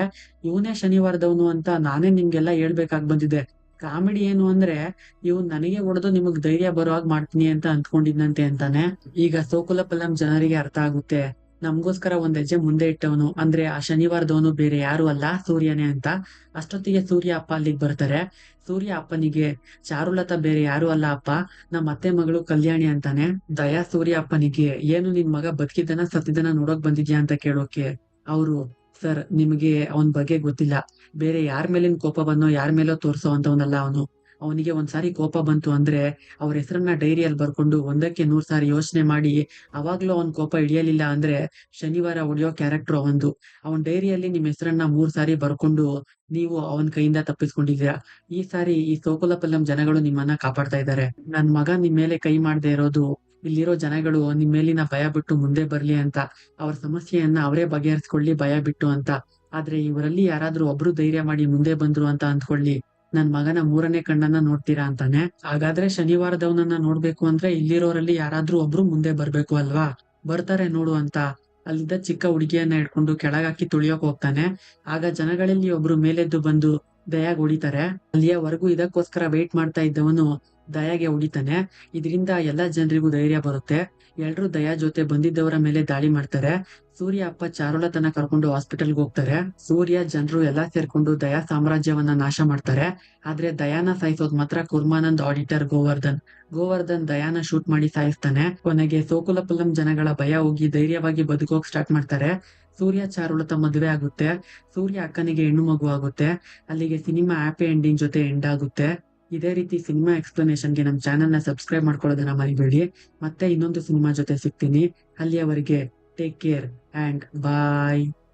ಇವನೇ ಶನಿವಾರದವನು ಅಂತ ನಾನೇ ನಿಮ್ಗೆಲ್ಲ ಹೇಳ್ಬೇಕಾಗ್ ಬಂದಿದೆ. ಕಾಮಿಡಿ ಏನು ಅಂದ್ರೆ ಇವ್ನ್ ನನಗೆ ಹೊಡೆದು ನಿಮಗ್ ಧೈರ್ಯ ಬರೋ ಹಾಗ್ ಮಾಡ್ತೀನಿ ಅಂತ ಅಂದ್ಕೊಂಡಿದ್ನಂತೆ ಅಂತಾನೆ. ಈಗ ಸೋಕುಲಪಲ್ಲಂ ಜನರಿಗೆ ಅರ್ಥ ಆಗುತ್ತೆ, ನಮ್ಗೋಸ್ಕರ ಒಂದ್ ಹೆಜ್ಜೆ ಮುಂದೆ ಇಟ್ಟವನು ಅಂದ್ರೆ ಆ ಶನಿವಾರದವನು ಬೇರೆ ಯಾರು ಅಲ್ಲ ಸೂರ್ಯನೇ ಅಂತ. ಅಷ್ಟೊತ್ತಿಗೆ ಸೂರ್ಯ ಅಪ್ಪ ಅಲ್ಲಿಗ್ ಬರ್ತಾರೆ. ಸೂರ್ಯ ಅಪ್ಪನಿಗೆ ಚಾರುಲತಾ ಬೇರೆ ಯಾರು ಅಲ್ಲ ಅಪ್ಪ, ನಮ್ಮ ಅತ್ತೆ ಮಗಳು ಕಲ್ಯಾಣಿ ಅಂತಾನೆ. ದಯಾ ಸೂರ್ಯ ಅಪ್ಪನಿಗೆ ಏನು ನಿನ್ ಮಗ ಬದುಕಿದ್ದನ ಸತ್ತಿದ್ದನ ನೋಡೋಕ್ ಬಂದಿದ್ಯಾ ಅಂತ ಕೇಳೋಕೆ ಅವರು, ಸರ್ ನಿಮಗೆ ಅವನ್ ಬಗ್ಗೆ ಗೊತ್ತಿಲ್ಲ, ಬೇರೆ ಯಾರ ಮೇಲಿನ ಕೋಪ ಬಂದೋ ಯಾರ ಮೇಲೋ ತೋರ್ಸೋ ಅಂತವನಲ್ಲ ಅವನು. ಅವನಿಗೆ ಒಂದ್ಸಾರಿ ಕೋಪ ಬಂತು ಅಂದ್ರೆ ಅವ್ರ ಹೆಸರನ್ನ ಡೈರಿಯಲ್ಲಿ ಬರ್ಕೊಂಡು 100ಕ್ಕೆ 100 ಸಾರಿ ಯೋಚನೆ ಮಾಡಿ ಅವಾಗ್ಲೂ ಅವನ್ ಕೋಪ ಇಳಿಯಲಿಲ್ಲ ಅಂದ್ರೆ ಶನಿವಾರ ಹೊಡೆಯೋ ಕ್ಯಾರೆಕ್ಟರ್ ಅವಂದು. ಅವನ್ ಡೈರಿಯಲ್ಲಿ ನಿಮ್ ಹೆಸರನ್ನ 3 ಸಾರಿ ಬರ್ಕೊಂಡು ನೀವು ಅವನ್ ಕೈಯಿಂದ ತಪ್ಪಿಸ್ಕೊಂಡಿದ್ದೀರಾ. ಈ ಸಾರಿ ಈ ಸೋಕುಲಪಲ್ಲಂ ಜನಗಳು ನಿಮ್ಮನ್ನ ಕಾಪಾಡ್ತಾ ಇದ್ದಾರೆ. ನನ್ ಮಗ ನಿಮ್ ಮೇಲೆ ಕೈ ಮಾಡ್ದೆ ಇರೋದು ಇಲ್ಲಿರೋ ಜನಗಳು ನಿಮ್ ಮೇಲಿನ ಭಯ ಬಿಟ್ಟು ಮುಂದೆ ಬರ್ಲಿ ಅಂತ, ಅವ್ರ ಸಮಸ್ಯೆಯನ್ನ ಅವರೇ ಬಗೆಹರಿಸ್ಕೊಳ್ಳಿ ಭಯ ಬಿಟ್ಟು ಅಂತ. ಆದ್ರೆ ಇವರಲ್ಲಿ ಯಾರಾದ್ರೂ ಒಬ್ರು ಧೈರ್ಯ ಮಾಡಿ ಮುಂದೆ ಬಂದ್ರು ಅಂತ ಅಂದ್ಕೊಳ್ಳಿ, ನನ್ ಮಗನ 3ನೇ ಕಣ್ಣನ್ನ ನೋಡ್ತೀರಾ ಅಂತಾನೆ. ಹಾಗಾದ್ರೆ ಶನಿವಾರದವನನ್ನ ನೋಡ್ಬೇಕು ಅಂದ್ರೆ ಇಲ್ಲಿರೋರಲ್ಲಿ ಯಾರಾದ್ರೂ ಒಬ್ರು ಮುಂದೆ ಬರ್ಬೇಕು ಅಲ್ವಾ, ಬರ್ತಾರೆ ನೋಡು ಅಂತ ಅಲ್ಲಿದ್ದ ಚಿಕ್ಕ ಹುಡುಗಿಯನ್ನ ಹಿಡ್ಕೊಂಡು ಕೆಳಗಾಕಿ ತುಳಿಯೋಕ್ ಹೋಗ್ತಾನೆ. ಆಗ ಜನಗಳಲ್ಲಿ ಒಬ್ರು ಮೇಲೆದ್ದು ಬಂದು ದಯಾಗ್ ಹೊಡಿತಾರೆ. ಅಲ್ಲಿಯವರೆಗೂ ಇದಕ್ಕೋಸ್ಕರ ವೇಟ್ ಮಾಡ್ತಾ ಇದ್ದವನು ದಯಾಗೆ ಹೊಡಿತಾನೆ. ಇದರಿಂದ ಎಲ್ಲಾ ಜನರಿಗೂ ಧೈರ್ಯ ಬರುತ್ತೆ. ಎಲ್ರೂ ದಯಾ ಜೊತೆ ಬಂದಿದ್ದವರ ಮೇಲೆ ದಾಳಿ ಮಾಡ್ತಾರೆ. ಸೂರ್ಯ ಅಪ್ಪ ಚಾರುಲತನ ಕರ್ಕೊಂಡು ಹಾಸ್ಪಿಟಲ್ಗೆ ಹೋಗ್ತಾರೆ. ಸೂರ್ಯ ಜನರು ಎಲ್ಲಾ ಸೇರ್ಕೊಂಡು ದಯಾ ಸಾಮ್ರಾಜ್ಯವನ್ನ ನಾಶ ಮಾಡ್ತಾರೆ. ಆದ್ರೆ ದಯಾನ ಸಾಯಿಸೋದ್ ಮಾತ್ರ ಕುರ್ಮಾನಂದ್ ಆಡಿಟರ್ ಗೋವರ್ಧನ್ ದಯಾನ ಶೂಟ್ ಮಾಡಿ ಸಾಯಿಸ್ತಾನೆ. ಕೊನೆಗೆ ಸೋಕುಲಪುಲಂ ಜನಗಳ ಭಯ ಹೋಗಿ ಧೈರ್ಯವಾಗಿ ಬದುಕೋಕ್ ಸ್ಟಾರ್ಟ್ ಮಾಡ್ತಾರೆ. ಸೂರ್ಯ ಚಾರುಲತ ಮದುವೆ ಆಗುತ್ತೆ. ಸೂರ್ಯ ಅಕ್ಕನಿಗೆ ಹೆಣ್ಣು ಮಗು ಆಗುತ್ತೆ. ಅಲ್ಲಿಗೆ ಸಿನಿಮಾ ಹ್ಯಾಪಿ ಎಂಡಿಂಗ್ ಜೊತೆ ಎಂಡ್ ಆಗುತ್ತೆ. ಇದೇ ರೀತಿ ಸಿನಿಮಾ ಎಕ್ಸ್ಪ್ಲನೇಷನ್ಗೆ ನಮ್ಮ ಚಾನೆಲ್ನ ಸಬ್ಸ್ಕ್ರೈಬ್ ಮಾಡ್ಕೊಳ್ಳೋದನ್ನ ಮರಿಬೇಡಿ. ಮತ್ತೆ ಇನ್ನೊಂದು ಸಿನಿಮಾ ಜೊತೆ ಸಿಗ್ತೀನಿ. ಅಲ್ಲಿಯವರೆಗೆ ಟೇಕ್ ಕೇರ್ ಅಂಡ್ ಬಾಯ್.